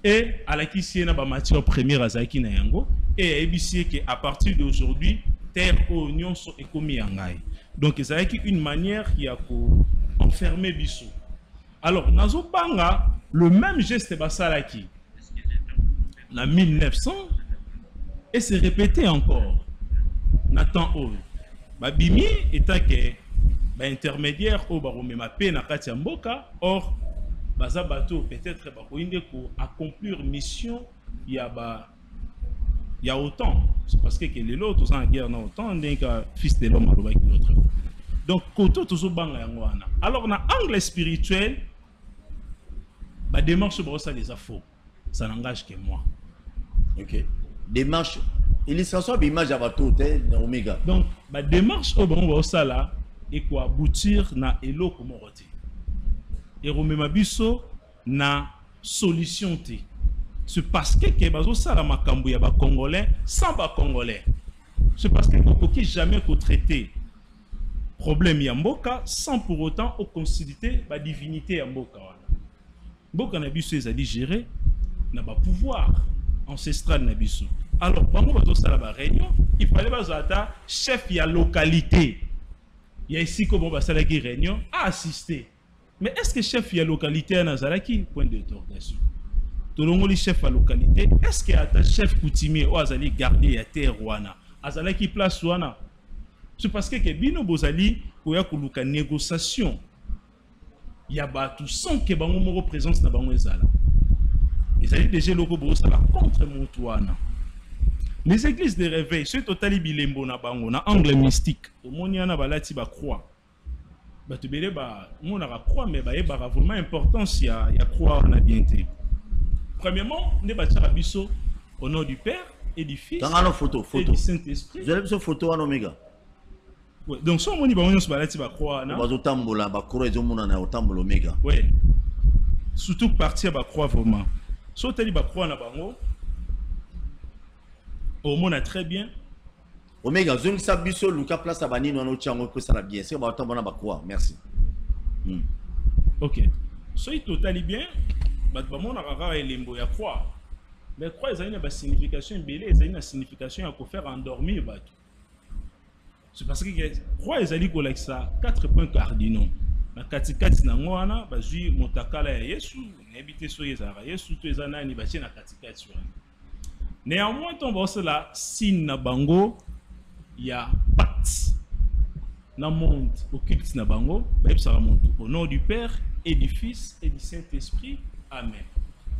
et alakisi na ba matière première azaki na yango et ebisi que à partir d'aujourd'hui terre oignon so ekomi yangai. Donc, c'est une manière qui a enfermé Bissou. Alors, Nazo Banga, le même geste Basalaki, en 1900, et s'est répété encore. Nathan O. Babimi étant que intermédiaire au baromé ma peine à Katia Mboka, or, Bazabato peut-être pour accomplir mission, il y a autant. C'est parce que les autres sont en guerre, non autant d'un fils de l'homme à l'autre. Donc, koto toujours banga yangwana. Alors, dans l'angle spirituel, la démarche brossa les affaires. Ça n'engage que moi. Ok. Démarche. Illustration d'image à bateau, Omega. Donc, la démarche au brossa là, et quoi aboutir na elo comme roté. Et Romema biso na solution té. C'est parce que Kebazo Sala Makambu ya ba Congolais sans ba Congolais. C'est parce que Kokoki jamais qu'on traité problème Yamboka sans pour autant au considérer la divinité Yamboka. Mboka Nabiso les a dit gérer n'a pas pouvoir ancestral Nabiso. Alors bango bazo sala ba réunion, il fallait bazata chef ya localité. Il y a ici comme ba sala qui réunion à assister. Mais est-ce que chef ya localité à Nazaraki point d'interrogation. Tolongoli chef à localité, est-ce qu'il y a un chef coutumier ou azali garder à terre wana, azali qui place wana? C'est parce que bino bozali koya kuluka négociation. Il y a tout sans que bango mo présence na bango ezala. Ezali déjà loko bozala contre montoana. Les églises de réveil, c'est totali bilembo na bango na angle mystique. Omoni ana balati ba croix. Ba tebele ba mona ba croix mais ba yeba vraiment importance ya croix na bienté. Premièrement, nous avons au nom du Père et du Fils et du Saint-Esprit. Vous avez une photo en Omega. Oui, donc si on dit que nous avons croix, oui. Surtout partir à croix vraiment. Si on dit que croix, on a très bien. Omega, je ne sais pas si Lucas place à Bani, nous avons que ça va bien. C'est on va croix. Merci. Ok. Si tout allait bien. Mais croix. Mais croix, il y a une signification belle, il y a une signification à faire endormir. C'est parce que croix, il y a ça 4 points cardinaux. Na katikati na ngwana bazui motakala ya Yesu, n'habite so yezara Yesu to ezana ni batie na katikati wana. Néanmoins, ton boss là, signe na bango ya pacte na monde occulte na bango, au nom du Père et du Fils et du Saint-Esprit. Amen.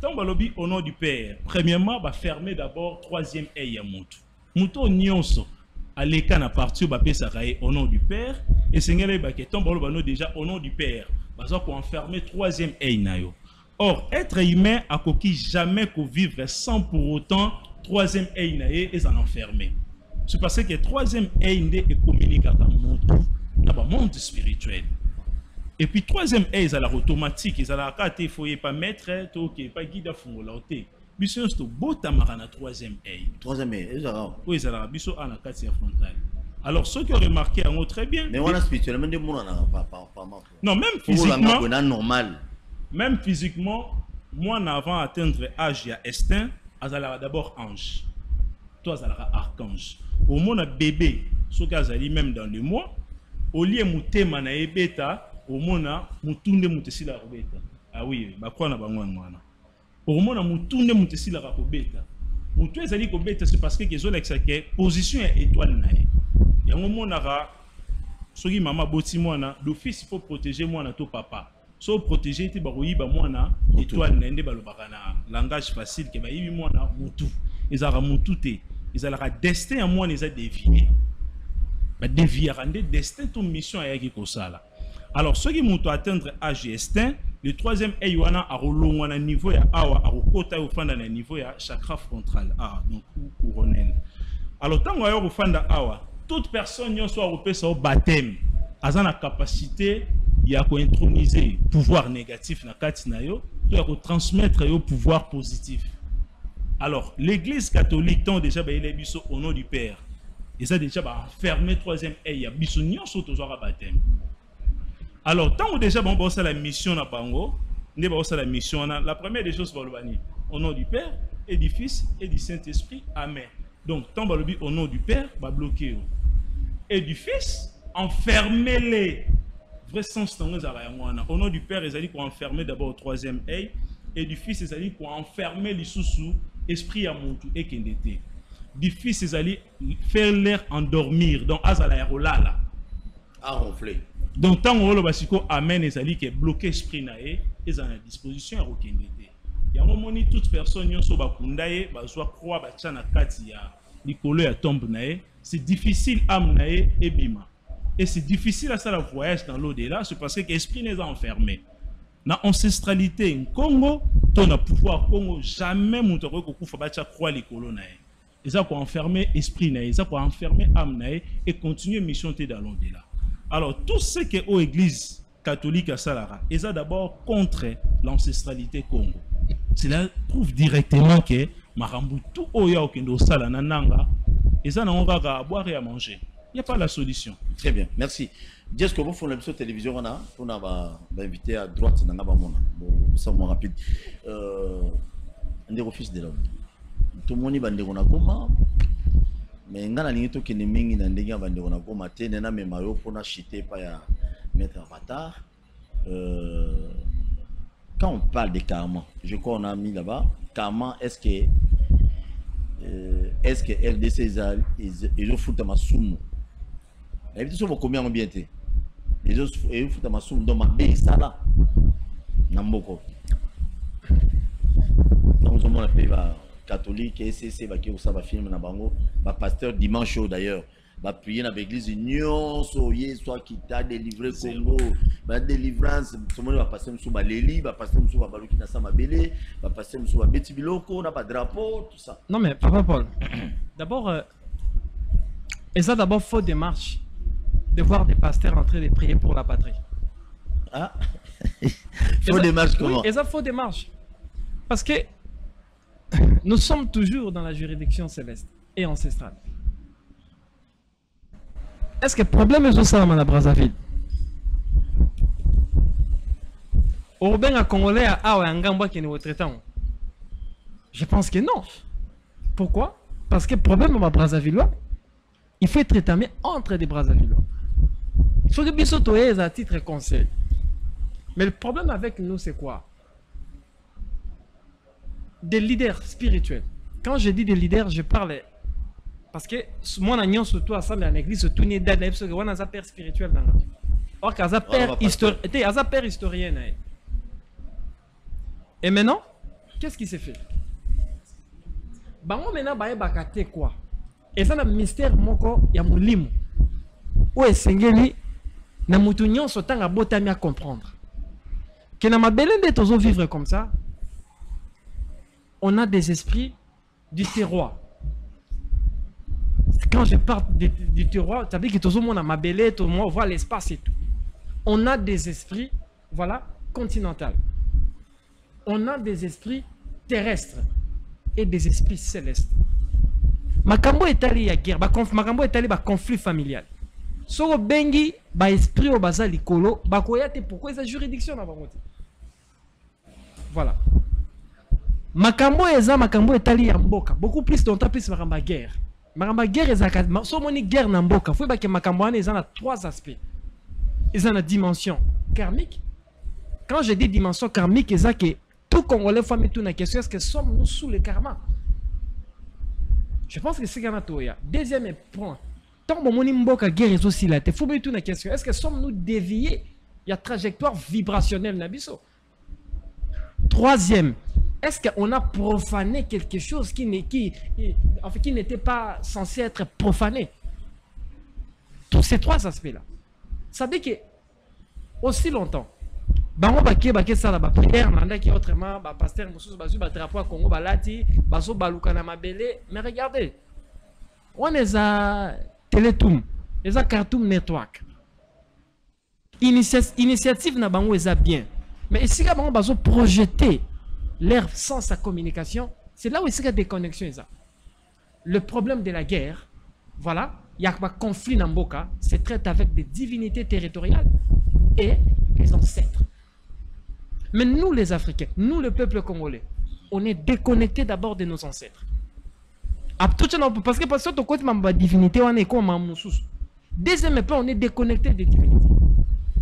Tant balobi au nom du Père. Premièrement, va fermer d'abord troisième œil à Moutou. Moutou nyonso à l'écran à partir de Pessaraï au nom du Père et Seigneur Baké tant balobi déjà au nom du Père. Baza pour enfermer troisième œil nayo. Or être humain a coquille jamais qu'on vivre sans pour autant troisième œil naé et s'en enfermer. C'est parce que troisième œil est communique avec le monde spirituel. Et puis troisième œil, c'est automatique, c'est la carte, il faut pas mettre, il pas guide à fond là. Biso c'est beau tamarana troisième œil. Troisième œil, oui, c'est la biso à la carte frontale. Alors ceux qui ont remarqué en très bien. Mais on a spirituellement des gens pas non, même physiquement. normal. Même physiquement, moi avant atteindre âge ya estin azala d'abord ange toi azala archange au monde bébé ce qu'azali même dans le mois au lieu mutema na ebeta au mona mutunde mutesila robeta ah oui ba kwa na bango ngwana au mona mutunde mutesila ka kobeta mutu ezali kobeta c'est parce que kezo l'exa que position ya étoile na ye yango mona ka soki mama boti mwana d'office faut protéger mwana to papa so protéger ti ba koyiba mwana étoile na ndé balobaka na langage facile ke ba yibi mwana mutu ezaka mutu te ezalaka destin ya mwana eza dévié ba dévier rendre destin ton mission ayaki kosala. Alors ceux qui montent atteindre âge estin le troisième aywana a rolongwa na niveau ya awa a kokota ofanda na niveau ya chakra frontal donc couronnel. Alors tant que ofanda awa toute personne yon soit repesa au baptême azana capacité ya ko introniser pouvoir négatif na kati na yo to ya ko transmettre yo pouvoir positif. Alors l'église catholique tant déjà ba ile biso au nom du Père ils ont déjà enfermé troisième œil à bisognon surtout à baptême. Alors tant que déjà bon ça la mission na bango ne ba ça la mission la première des choses balobani au nom du Père et du Fils et du Saint-Esprit amen. Donc tant balobi au nom du Père va bloquer et du Fils enfermez-les vrai sens tant au nom du Père ils allaient pour enfermer d'abord au troisième œil et du Fils ils allaient pour enfermer les sous esprit à montu et kendete. Du Fils ils allaient faire l'air endormir donc azala yarolala à ronfler. Donc tant que le basiko amen ils allaient que bloquer esprit nae ils en a disposition à kendete. Ya momoni toute personne yon so bakundaye bazwa croix ba tchana kati ya likolo ya tombe nae c'est difficile âme nae et bima. Et c'est difficile à ça le voyage dans l'au-delà, c'est parce que l'esprit n'est pas enfermé. Dans l'ancestralité Congo, ton pouvoir Congo, jamais mon toro ko kufa bacha croix les colonnaires. Ils ont enfermé l'esprit nae, ils ont enfermé l'âme nae et continuer mission dans l'au-delà. Alors tout ce que aux églises catholiques à Salara, ils ont d'abord contre l'ancestralité Congo. Cela prouve directement que Marambu tout oya okendo sala nananga, ils ont à boire et à manger. Il n'y a pas la solution. Très bien, merci. Dis-ce que vous faites l'émission télévision, on a invité à droite, on a ça moins rapide. On est office de l'homme. Tout le monde est bandé on a comment, mais on a l'ingénieur qui n'est mingi dans les gars bandé on a comment. T'es nena mais mario pour n'acheter pas ya mettre avatar. Quand on parle de karma, je crois on a mis là-bas. Karma, est-ce que RDC ils ont foutu ma somme? Les gens sont combien en bien été? Les autres ils foutent ma somme dans ma baie ça là. Namboko. Donc on a fait catholique et SCC qui ont ça va film na bango, ba pasteur dimanche chaud d'ailleurs. Va prier dans l'église union soyez soit qui t'a délivré Congo ba délivrance tout le monde va passer sous ba leli va passer sous ba baluki na sama belé va passer sous ba beti biloko na ba drapeau tout ça. Non mais papa Paul d'abord et ça d'abord faut démarche de voir des pasteurs en train de prier pour la patrie. Ah faut démarche comment? Oui, et ça faut démarche parce que nous sommes toujours dans la juridiction céleste et ancestrale. Est-ce que le problème est ça à Brazzaville? Urbain a Congolais à Angamba qui est au traitant. Je pense que non. Pourquoi? Parce que le problème à Brazzaville, il faut être traité entre des Brazzavillois. Ce que Bissoto est à titre conseil. Mais le problème avec nous, c'est quoi? Des leaders spirituels. Quand je dis des leaders, je parle. Parce que moi, je suis surtout à ça, mais en église, je tourne d'aide, parce que je suis un père spirituel. Or, il y a un père historien. Et maintenant, qu'est-ce qui s'est fait? Maintenant, il y a quoi? Et ça, le mystère, il y a mon lim. Où est Sengeli? Na mutunyon sotan a botami à comprendre. Que na ma belle de tozo vivre comme ça, on a des esprits du terroir. Quand je parle du terroir, ça veut dire que tout le monde a ma belle, tout le monde voit l'espace et tout. On a des esprits, voilà, continentaux. On a des esprits terrestres et des esprits célestes. Makambo est allé à guerre, makambo est allé à conflit familial. Soro bengi ba esprit au bazar likolo, ba koyate pourquoi sa juridiction na bangote. Voilà. Makambo eza makambo etali ya mboka. Beaucoup plus longtemps plus maramba guerre. Maramba guerre eza so moni guerre na mboka. Faut que makambo ane eza na 3 aspects. Eza na dimension karmique. Quand je dis dimension karmique, eza que tout Congolais faut mettre une question, est-ce que sommes-nous sous le karma? Je pense que c'est gana toya. Deuxième point. Tant que moni mboka guerre est aussi là, faut mettre une question, est-ce que sommes-nous déviés? Il y a trajectoire vibrationnelle nabiso. Troisième, est-ce qu'on a profané quelque chose qui n'était pas censé être profané? Tous ces 3 aspects-là. Ça veut dire que, aussi longtemps, bango baké ça la prière, nanda qui autrement, pasteur Moussous, basu, drapeau à Congo, balati, baso balukana mabele. Mais regardez, on est à Télétoum, les à Cartoon Network. Initiative na bango est bien. Mais ici, quand on va projeter l'air sans sa communication, c'est là où il y a des connexions. Le problème de la guerre, voilà, il y a un conflit dans Mboka, c'est traite avec des divinités territoriales et les ancêtres. Mais nous, les Africains, nous, le peuple congolais, on est déconnectés d'abord de nos ancêtres. Parce que ton côté, ma divinité, on est comme un moussous. Deuxième point, on est déconnecté des divinités.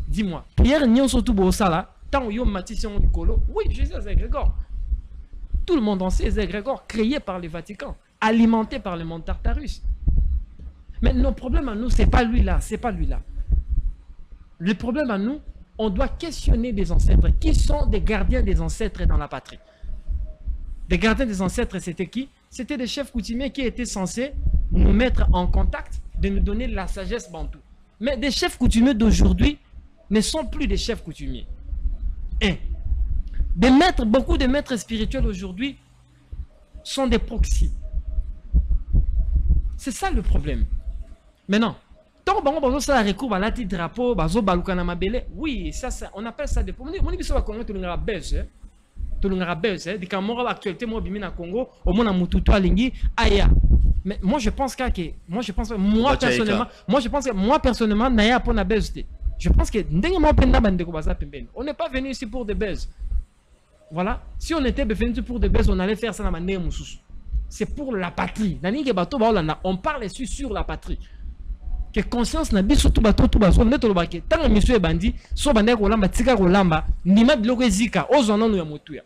Dis-moi, Pierre Nyon surtout Bossala. Tant yo matission du colo, oui, Jésus est égrégore. Tout le monde en sait, est égrégore, créé par le Vatican, alimenté par le mont Tartarus. Mais nos problèmes à nous, c'est pas lui là, c'est pas lui là. Le problème à nous, on doit questionner des ancêtres. Qui sont des gardiens des ancêtres dans la patrie? Des gardiens des ancêtres, c'était qui? C'était des chefs coutumiers qui étaient censés nous mettre en contact, de nous donner la sagesse bantou. Mais des chefs coutumiers d'aujourd'hui ne sont plus des chefs coutumiers. Et beaucoup de maîtres spirituels aujourd'hui sont des proxys. C'est ça le problème. Maintenant, tant que ça recours à la petite drapeau, oui, ça, on appelle ça des problèmes. On dit que ça va connaître le buzz. Tout le monde buzz. Des camarades actualité, moi, bimina Congo, au moins, on a tout lingi, aya. Mais moi, je pense que moi, personnellement, n'aya pas na buzz. Je pense que on n'est pas venu ici pour des buzz. Voilà. Si on était venu pour des buzz, on allait faire ça dans la manière. C'est pour la patrie. On parle ici sur la patrie. Que conscience n'a pas surtout tout bas. On est tout le baquet. Tant que monsieur est bandit, soit bandé rolamba, tika rolamba, ni ma bloqué zika, ozonan ou yamotuya.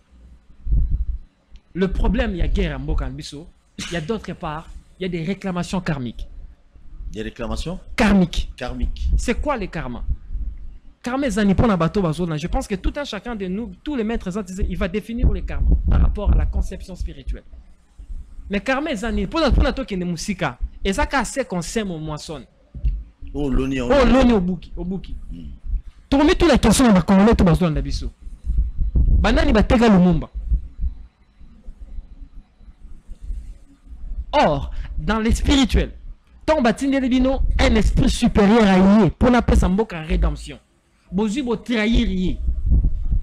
Le problème, il y a guerre en Bokambiso. Il y a d'autre part, il y a des réclamations karmiques. Des réclamations karmiques. C'est quoi les karmas? Karma zanipon na bateau bazona. Je pense que tout un chacun de nous, tous les maîtres, il va définir les karmas par rapport à la conception spirituelle. Mais karma zanipon na to kene musika. Et ça c'est qu'on sème au moisson. Oh l'oni au buki. Tourner toutes les questions dans la Congolais tout bazona ndabiso. Banani bateka lumumba. Or, dans les spirituels, tant batine bino un esprit supérieur à yé pour n'appeler sa mboka rédemption. Bozu bo trahir yé.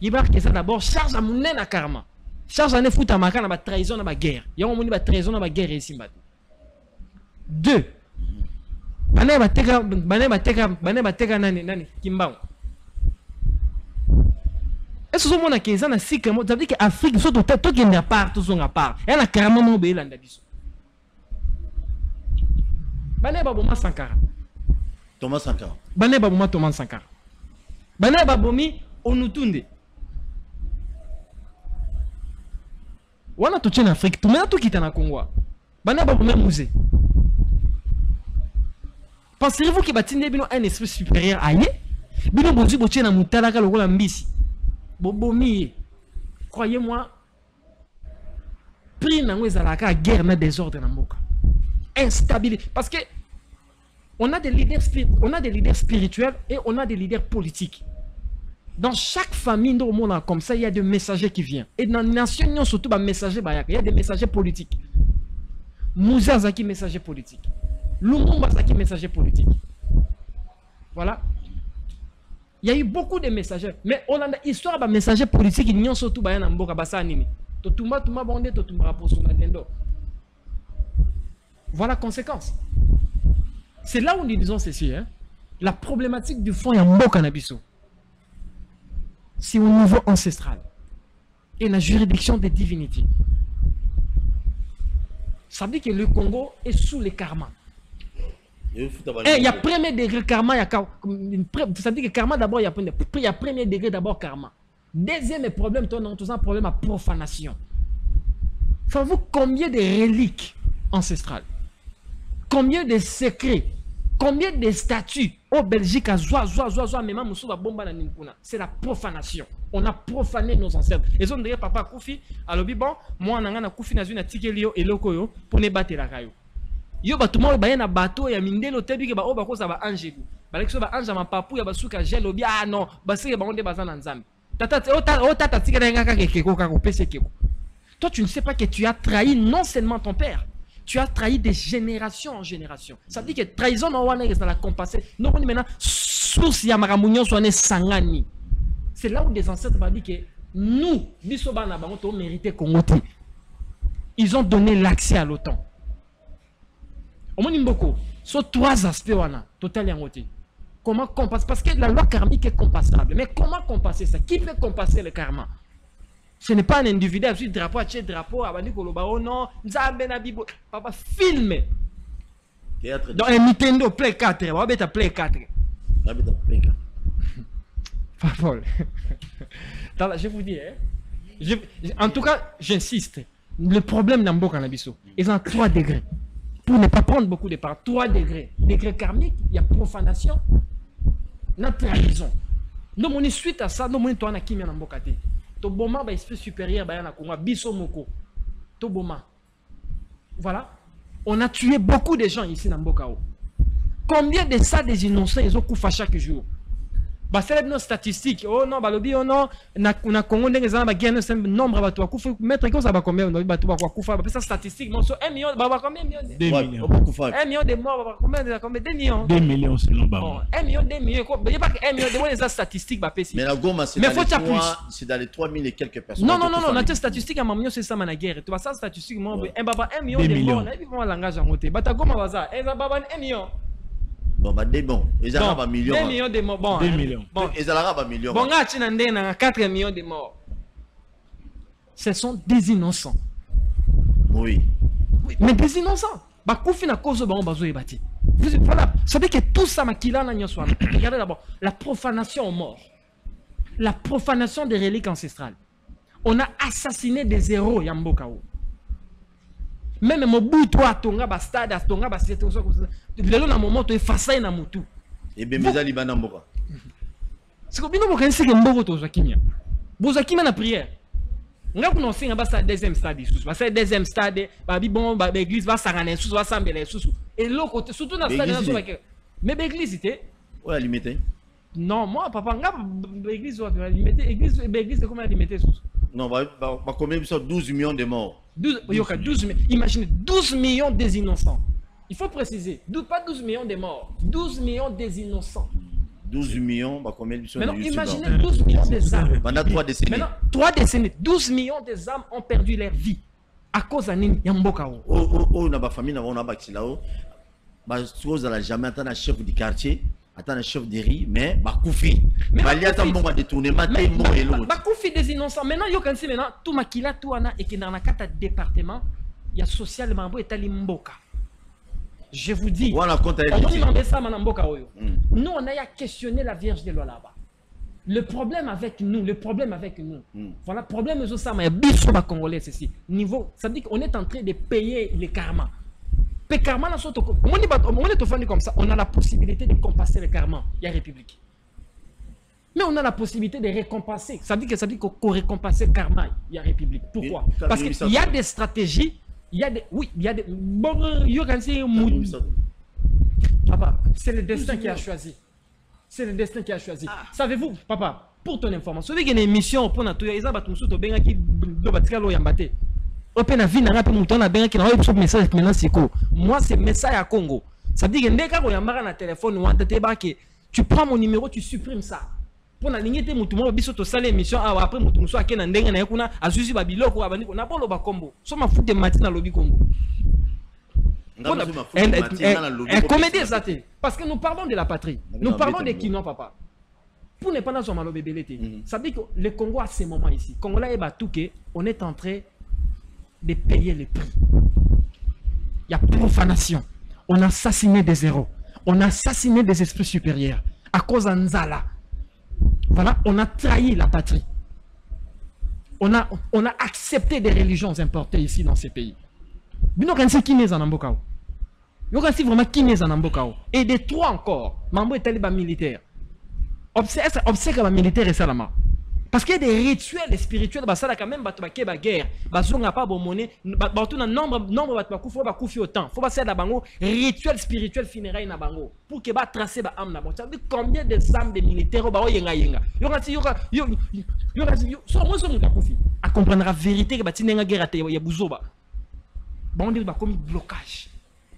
Il va que ça d'abord charge à mon na karma. Charge à ne foutre à ma na trahison na guerre. Ya on ba trahison na guerre ici mbati. 2. Bane bateka nani kimbao. Est-ce que vous avez dit que c'est que l'Afrique est à part, tout son à part. Elle a carrément mobile là. Bane Babouma Sankara. Thomas Sankara. Bane Babouma Thomas Sankara. Bane Baboumi Onutunde. Wana tout en Afrique, tout le monde qui est en Congo. Bane Babouma Mouzé. Pensez-vous que Batine Bino un esprit supérieur à yé? Bino Bozu Boché na Moutalaka le rôle mbisi. Bobomi. Croyez-moi, pris dans la guerre na désordre na mboka. Instabilité. Parce que on a des leaders spirituels et on a des leaders politiques. Dans chaque famille au monde comme ça, il y a des messagers qui viennent. Et dans les nations, surtout, il y a des messagers politiques. Moussa Zaki, messager politique. Lumumba Zaki, messager politique. Voilà. Il y a eu beaucoup de messagers. Mais on a une histoire de messagers politiques qui n'y ont surtout pas en Mboka Bassanini. Totumba Tuma Bondé, Totumba Raposo Nadendo. Voilà la conséquence. C'est là où nous disons ceci. Hein? La problématique du fond est en Mboka Nabiso. C'est au niveau ancestral. Et la juridiction des divinités. Ça veut dire que le Congo est sous le karma. Il y a premier degré karma, ça veut dire que karma d'abord, il y a premier degré d'abord karma. Deuxième problème, on a un problème à profanation. Savez-vous combien de reliques ancestrales, combien de secrets, combien de statues au Belgique c'est la profanation. On a profané nos ancêtres. Et on dirait papa Koufi, alors bon, moi on a Koufi dans une tikelio et lokoyo pour ne battre la caillou. Yo ba tout le monde ba na bateau ya mindelo tebi ke ba o ba ko ça ba ange ku. Ba lekso ba ange ma papu ya ba suka gelo bi ah non, ba se ba onde bazana nzambe. Tata tata tikela ngaka keko ka ko pese keko. Toi tu ne sais pas que tu as trahi non seulement ton père, tu as trahi de génération en génération. Ça veut dire que trahison non wana est dans la compasser. Non on dit maintenant source ya maramunyo soane sangani. C'est là où des ancêtres vont dire que nous, bisobana ba on mérité Congo. Ils ont donné l'accès à l'OTAN. Au moins, beaucoup. Sur trois aspects, total et comment compenser? Parce que la loi karmique est compassable. Mais comment compenser ça? Qui peut compenser le karma? Ce n'est pas un individu avec drapeau, drapeau, abandi kolobao, non, bibo. Papa, filme. Dans un Nintendo Play 4, on va mettre Play 4. Pas vol. Je vous dis, en tout cas, j'insiste. Le problème dans Mboka Nabiso, ils ont 3 degrés. Pour ne pas prendre beaucoup de part, 3 degrés. Degré karmique, il y a profanation, notre trahison. Donc, on est suite à ça, nous on a kimia Nambokate. To boma ba espèce supérieure ba yana Kongo biso moko. To boma. Voilà. On a tué beaucoup de gens ici dans Mbokao. Combien de ça des innocents ils ont coupé chaque jour? Bah c'est nos statistiques. Oh non, bah lobby oh non, na Congo ndenge za ba guerre nombre ba to kufa mettre comme ça ba combien on ba to ba kufa ba ça statistique mon so 1 million ba combien millions 2 millions 1 million de morts ba combien 2 millions 2 millions selon ba 1 million 2 millions quoi il pas que 1 million de moi les statistiques ba pesi mais la Goma c'est dans les 3000 et quelques personnes. Non on a des statistiques à million c'est ça na guerre tu vois ça statistique moi 1 million de morts là il faut langage en côté ba ta Goma baza et ça ba 1 million. Bon, bah, des bons. Ils ont un million. 2 millions de morts. Bon, 2 millions. Bon, ils ont un million. Bon, on a 4 millions de morts. Ce sont des innocents. Oui. Mais des innocents. Bah, Koufina cause bon, bazo et bâti. Voilà. Vous savez que tout ça, regardez d'abord la profanation aux morts. La profanation des reliques ancestrales. On a assassiné des héros, Yambokao. Même Mobutu a tonga ba stade a tonga ba c'est ça lelo na moment to efasa na mutu et bemeza libana mboka c'est comme bino bokanisi ke mbogo to zakimia bozakimia na prière nga kuno singa ba stade deuxième stade sous ba c'est deuxième stade ba bi bon ba église ba sangana sous ba sambela sous et l'autre surtout na stade na so mais l'église était ouais limité non moi papa nga l'église va limiter église comment limiter sous non bah combien sont 12 millions de morts 12 imaginez 12 millions des innocents. Il faut préciser, pas 12 millions de morts, 12 millions des innocents. 12 millions, bah combien de maintenant, imaginez 12 millions des âmes. Pendant 3 décennies. Maintenant, 3 décennies, 12 millions des âmes ont perdu leur vie à cause d'un Yambokao. On a ma famille, on a bâti là-haut. Bah, on n'a jamais atteint un chef du quartier. Attends, un chef de riz, mais Bakoufi. Mais il y a un bon détournement, et l'autre. Bakoufi des innocents. Maintenant, il y a maintenant, tout makila, tout ana, et qui dans la carte département, il y a social mambo et talimboka. Je vous dis, on a ça, nous, on a questionné la Vierge de l'Olaba. Le problème avec nous, voilà, le problème de ça, mais il y a Congolais, ceci. Niveau, ça veut dire qu'on est en train de payer les karma. On a la possibilité de compenser le karma, il y a République. Mais on a la possibilité de récompenser. Ça veut dire qu'on récompense le karma, il y a République. Pourquoi? Parce qu'il y a des stratégies, il y a des... Oui, il y a des... Papa, c'est le destin qui a choisi. C'est le destin qui a choisi. Savez-vous, papa, pour ton information, vous avez une émission pour notre... Moi, c'est message à Congo. Ça veut dire que téléphone, tu prends mon numéro, tu supprimes ça. Pour la ligne, tu as l'émission. Après, tu as parce que nous parlons de la patrie. Nous parlons des Kinois, papa. Pour ne pas nous en ça veut dire que le Congo, à ce moment ici, Congolais et Batouké, on est en train de payer le prix. il y a profanation. On a assassiné des héros. On a assassiné des esprits supérieurs. À cause d'Anzala. Voilà, on a trahi la patrie. On a accepté des religions importées ici dans ces pays. Bino kansi qui n'est en Ambokao. Yo kansi vraiment qui n'est en Ambokao. Et des trois encore. Mambo est taliban militaire. Obsèque à militaire et salama. Parce qu'il y a des rituels spirituels, bah ça là quand même bah tu vas guerre, bah on n'a pas bon monnaie, bah tout un nombre bah faut pas couper autant, faut pas faire la bango rituel spirituel funérailles na bango pour que bah tracer bah âme na bon. Ça veut dire combien de âmes de militaires bah yenga yenga. Yo so moi so muta kufi. À comprendre la vérité que bah tinenga guerre te ya buzoba. Bah on dit bah comme blocage.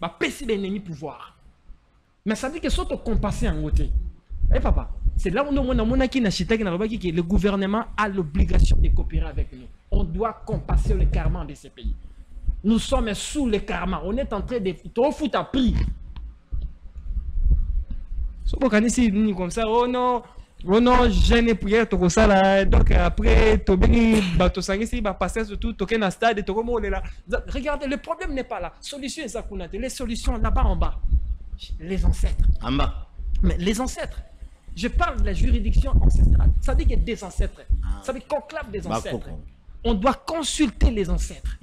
Bah pèse l'ennemi pouvoir. Mais ça veut dire que soit compasser en côté. Eh papa, c'est là où nous avons que le gouvernement a l'obligation de coopérer avec nous. On doit compasser le karma de ces pays. Nous sommes sous le karma. On est en train de foutre à prix. Comme ça, oh non, je n'ai prié tout ça là. Donc après, tu vas passer surtout, tu es stade, regardez, le problème n'est pas là. Solution est ça qu'on a. Les solutions là-bas en bas. Les ancêtres. En bas. Mais les ancêtres. Je parle de la juridiction ancestrale. Ça veut dire qu'il y a des ancêtres. Ça veut dire conclave des ancêtres. On doit consulter les ancêtres.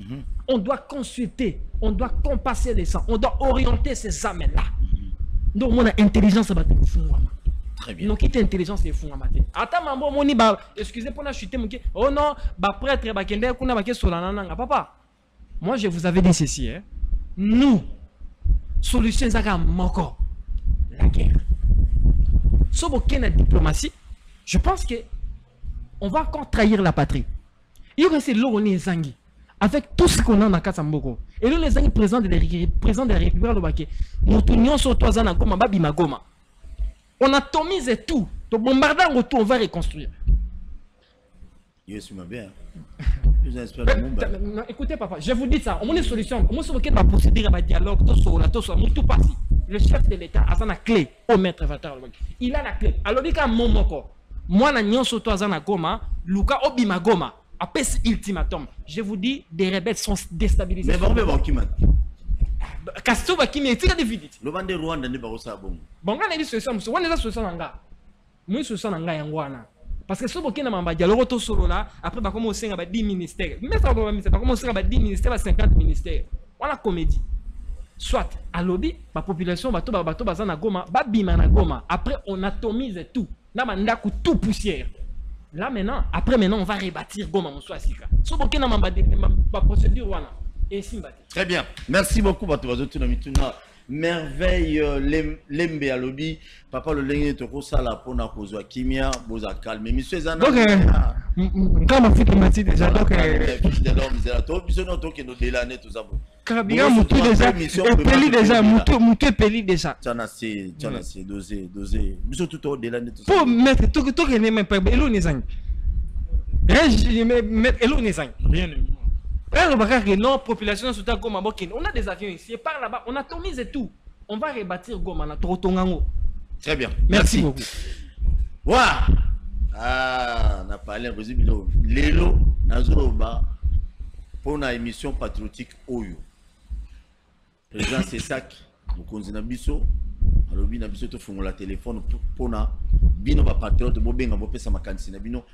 On doit consulter. On doit compasser les sangs. On doit orienter ces âmes-là. Donc, mon intelligence va être fou. Très bien. Donc, qui intelligence est fou. Attends, maman, mon iba, excusez pour la chuter. Oh non, prêtre, papa. Moi, je vous avais dit ceci. Nous, solution, c'est la guerre. Sauf aucune diplomatie, je pense que on va encore trahir la patrie. Il y a ces Loroni Zangi, avec tout ce qu'on a dans Katsamboko. Et là, les Zangi président de la République, nous sur 3 ans à Goma, Babima Goma. On a tomisé tout. Donc, bombardé en retour, on va reconstruire. Yes, ma bien. Écoutez, papa, je vous dis ça. On a une solution. On va procéder à un dialogue. Tout passe. Le chef de l'État a la clé au maître Vatar. Il a la clé. Alors, il y a un moment. Moi, je suis à Goma, Luka Obima Goma. Après ce ultimatum, je vous dis, des rebelles sont déstabilisés. Mais bon, qui m'a Kastoba qui m'a dit, le bande de Rwanda n'est pas au sabon. Bon, on a dit ce soir, on est là ce soir. Moi, ce soir, on a parce que si vous avez un dialogue autour solo là, après, on va commencer à 10 ministères. Mais ça va commencer à 10 ministères, à 50 ministères. On a comédie. Soit à lobby, la population va tout bazana Goma, babima na Goma. Après on atomise tout. Là maintenant tout poussière. Là maintenant, après maintenant on va rebâtir Goma mon soasika. So boké na ma procédure wana. Et simbati. Très bien. Merci beaucoup bato bazotu na mituna. Merveille lembe à lobby. Papa le lenge toko sala pona kozwa kimia boza calme. Monsieur Zana. Donc quand ma fille m'a dit déjà donc fils de l'homme zela to biso no to ke no delane tout ça. Carabia mutu déjà peli déjà mutu peli déjà. Tana c'est dosé. Biso tout au delane tout ça. Pour mettre tout que ne même pas elo ni zang. Mettre elo ni zang. Rien. Non, population sous ta Goma Bokin. On a des avions ici. Et par là-bas, on a tomisé tout. On va rebâtir Goma na Torotongango. Très bien. Merci beaucoup. Waouh! Ah, on a parlé de Lélo. Lélo, Nazoba, pour une émission patriotique Oyo. Président Cessac, nous continuons Bisso. Alors, Bino Bisso, tu fais la téléphone pour na Bino, patriote, Bobé, on va faire ça, ma canne, Bino.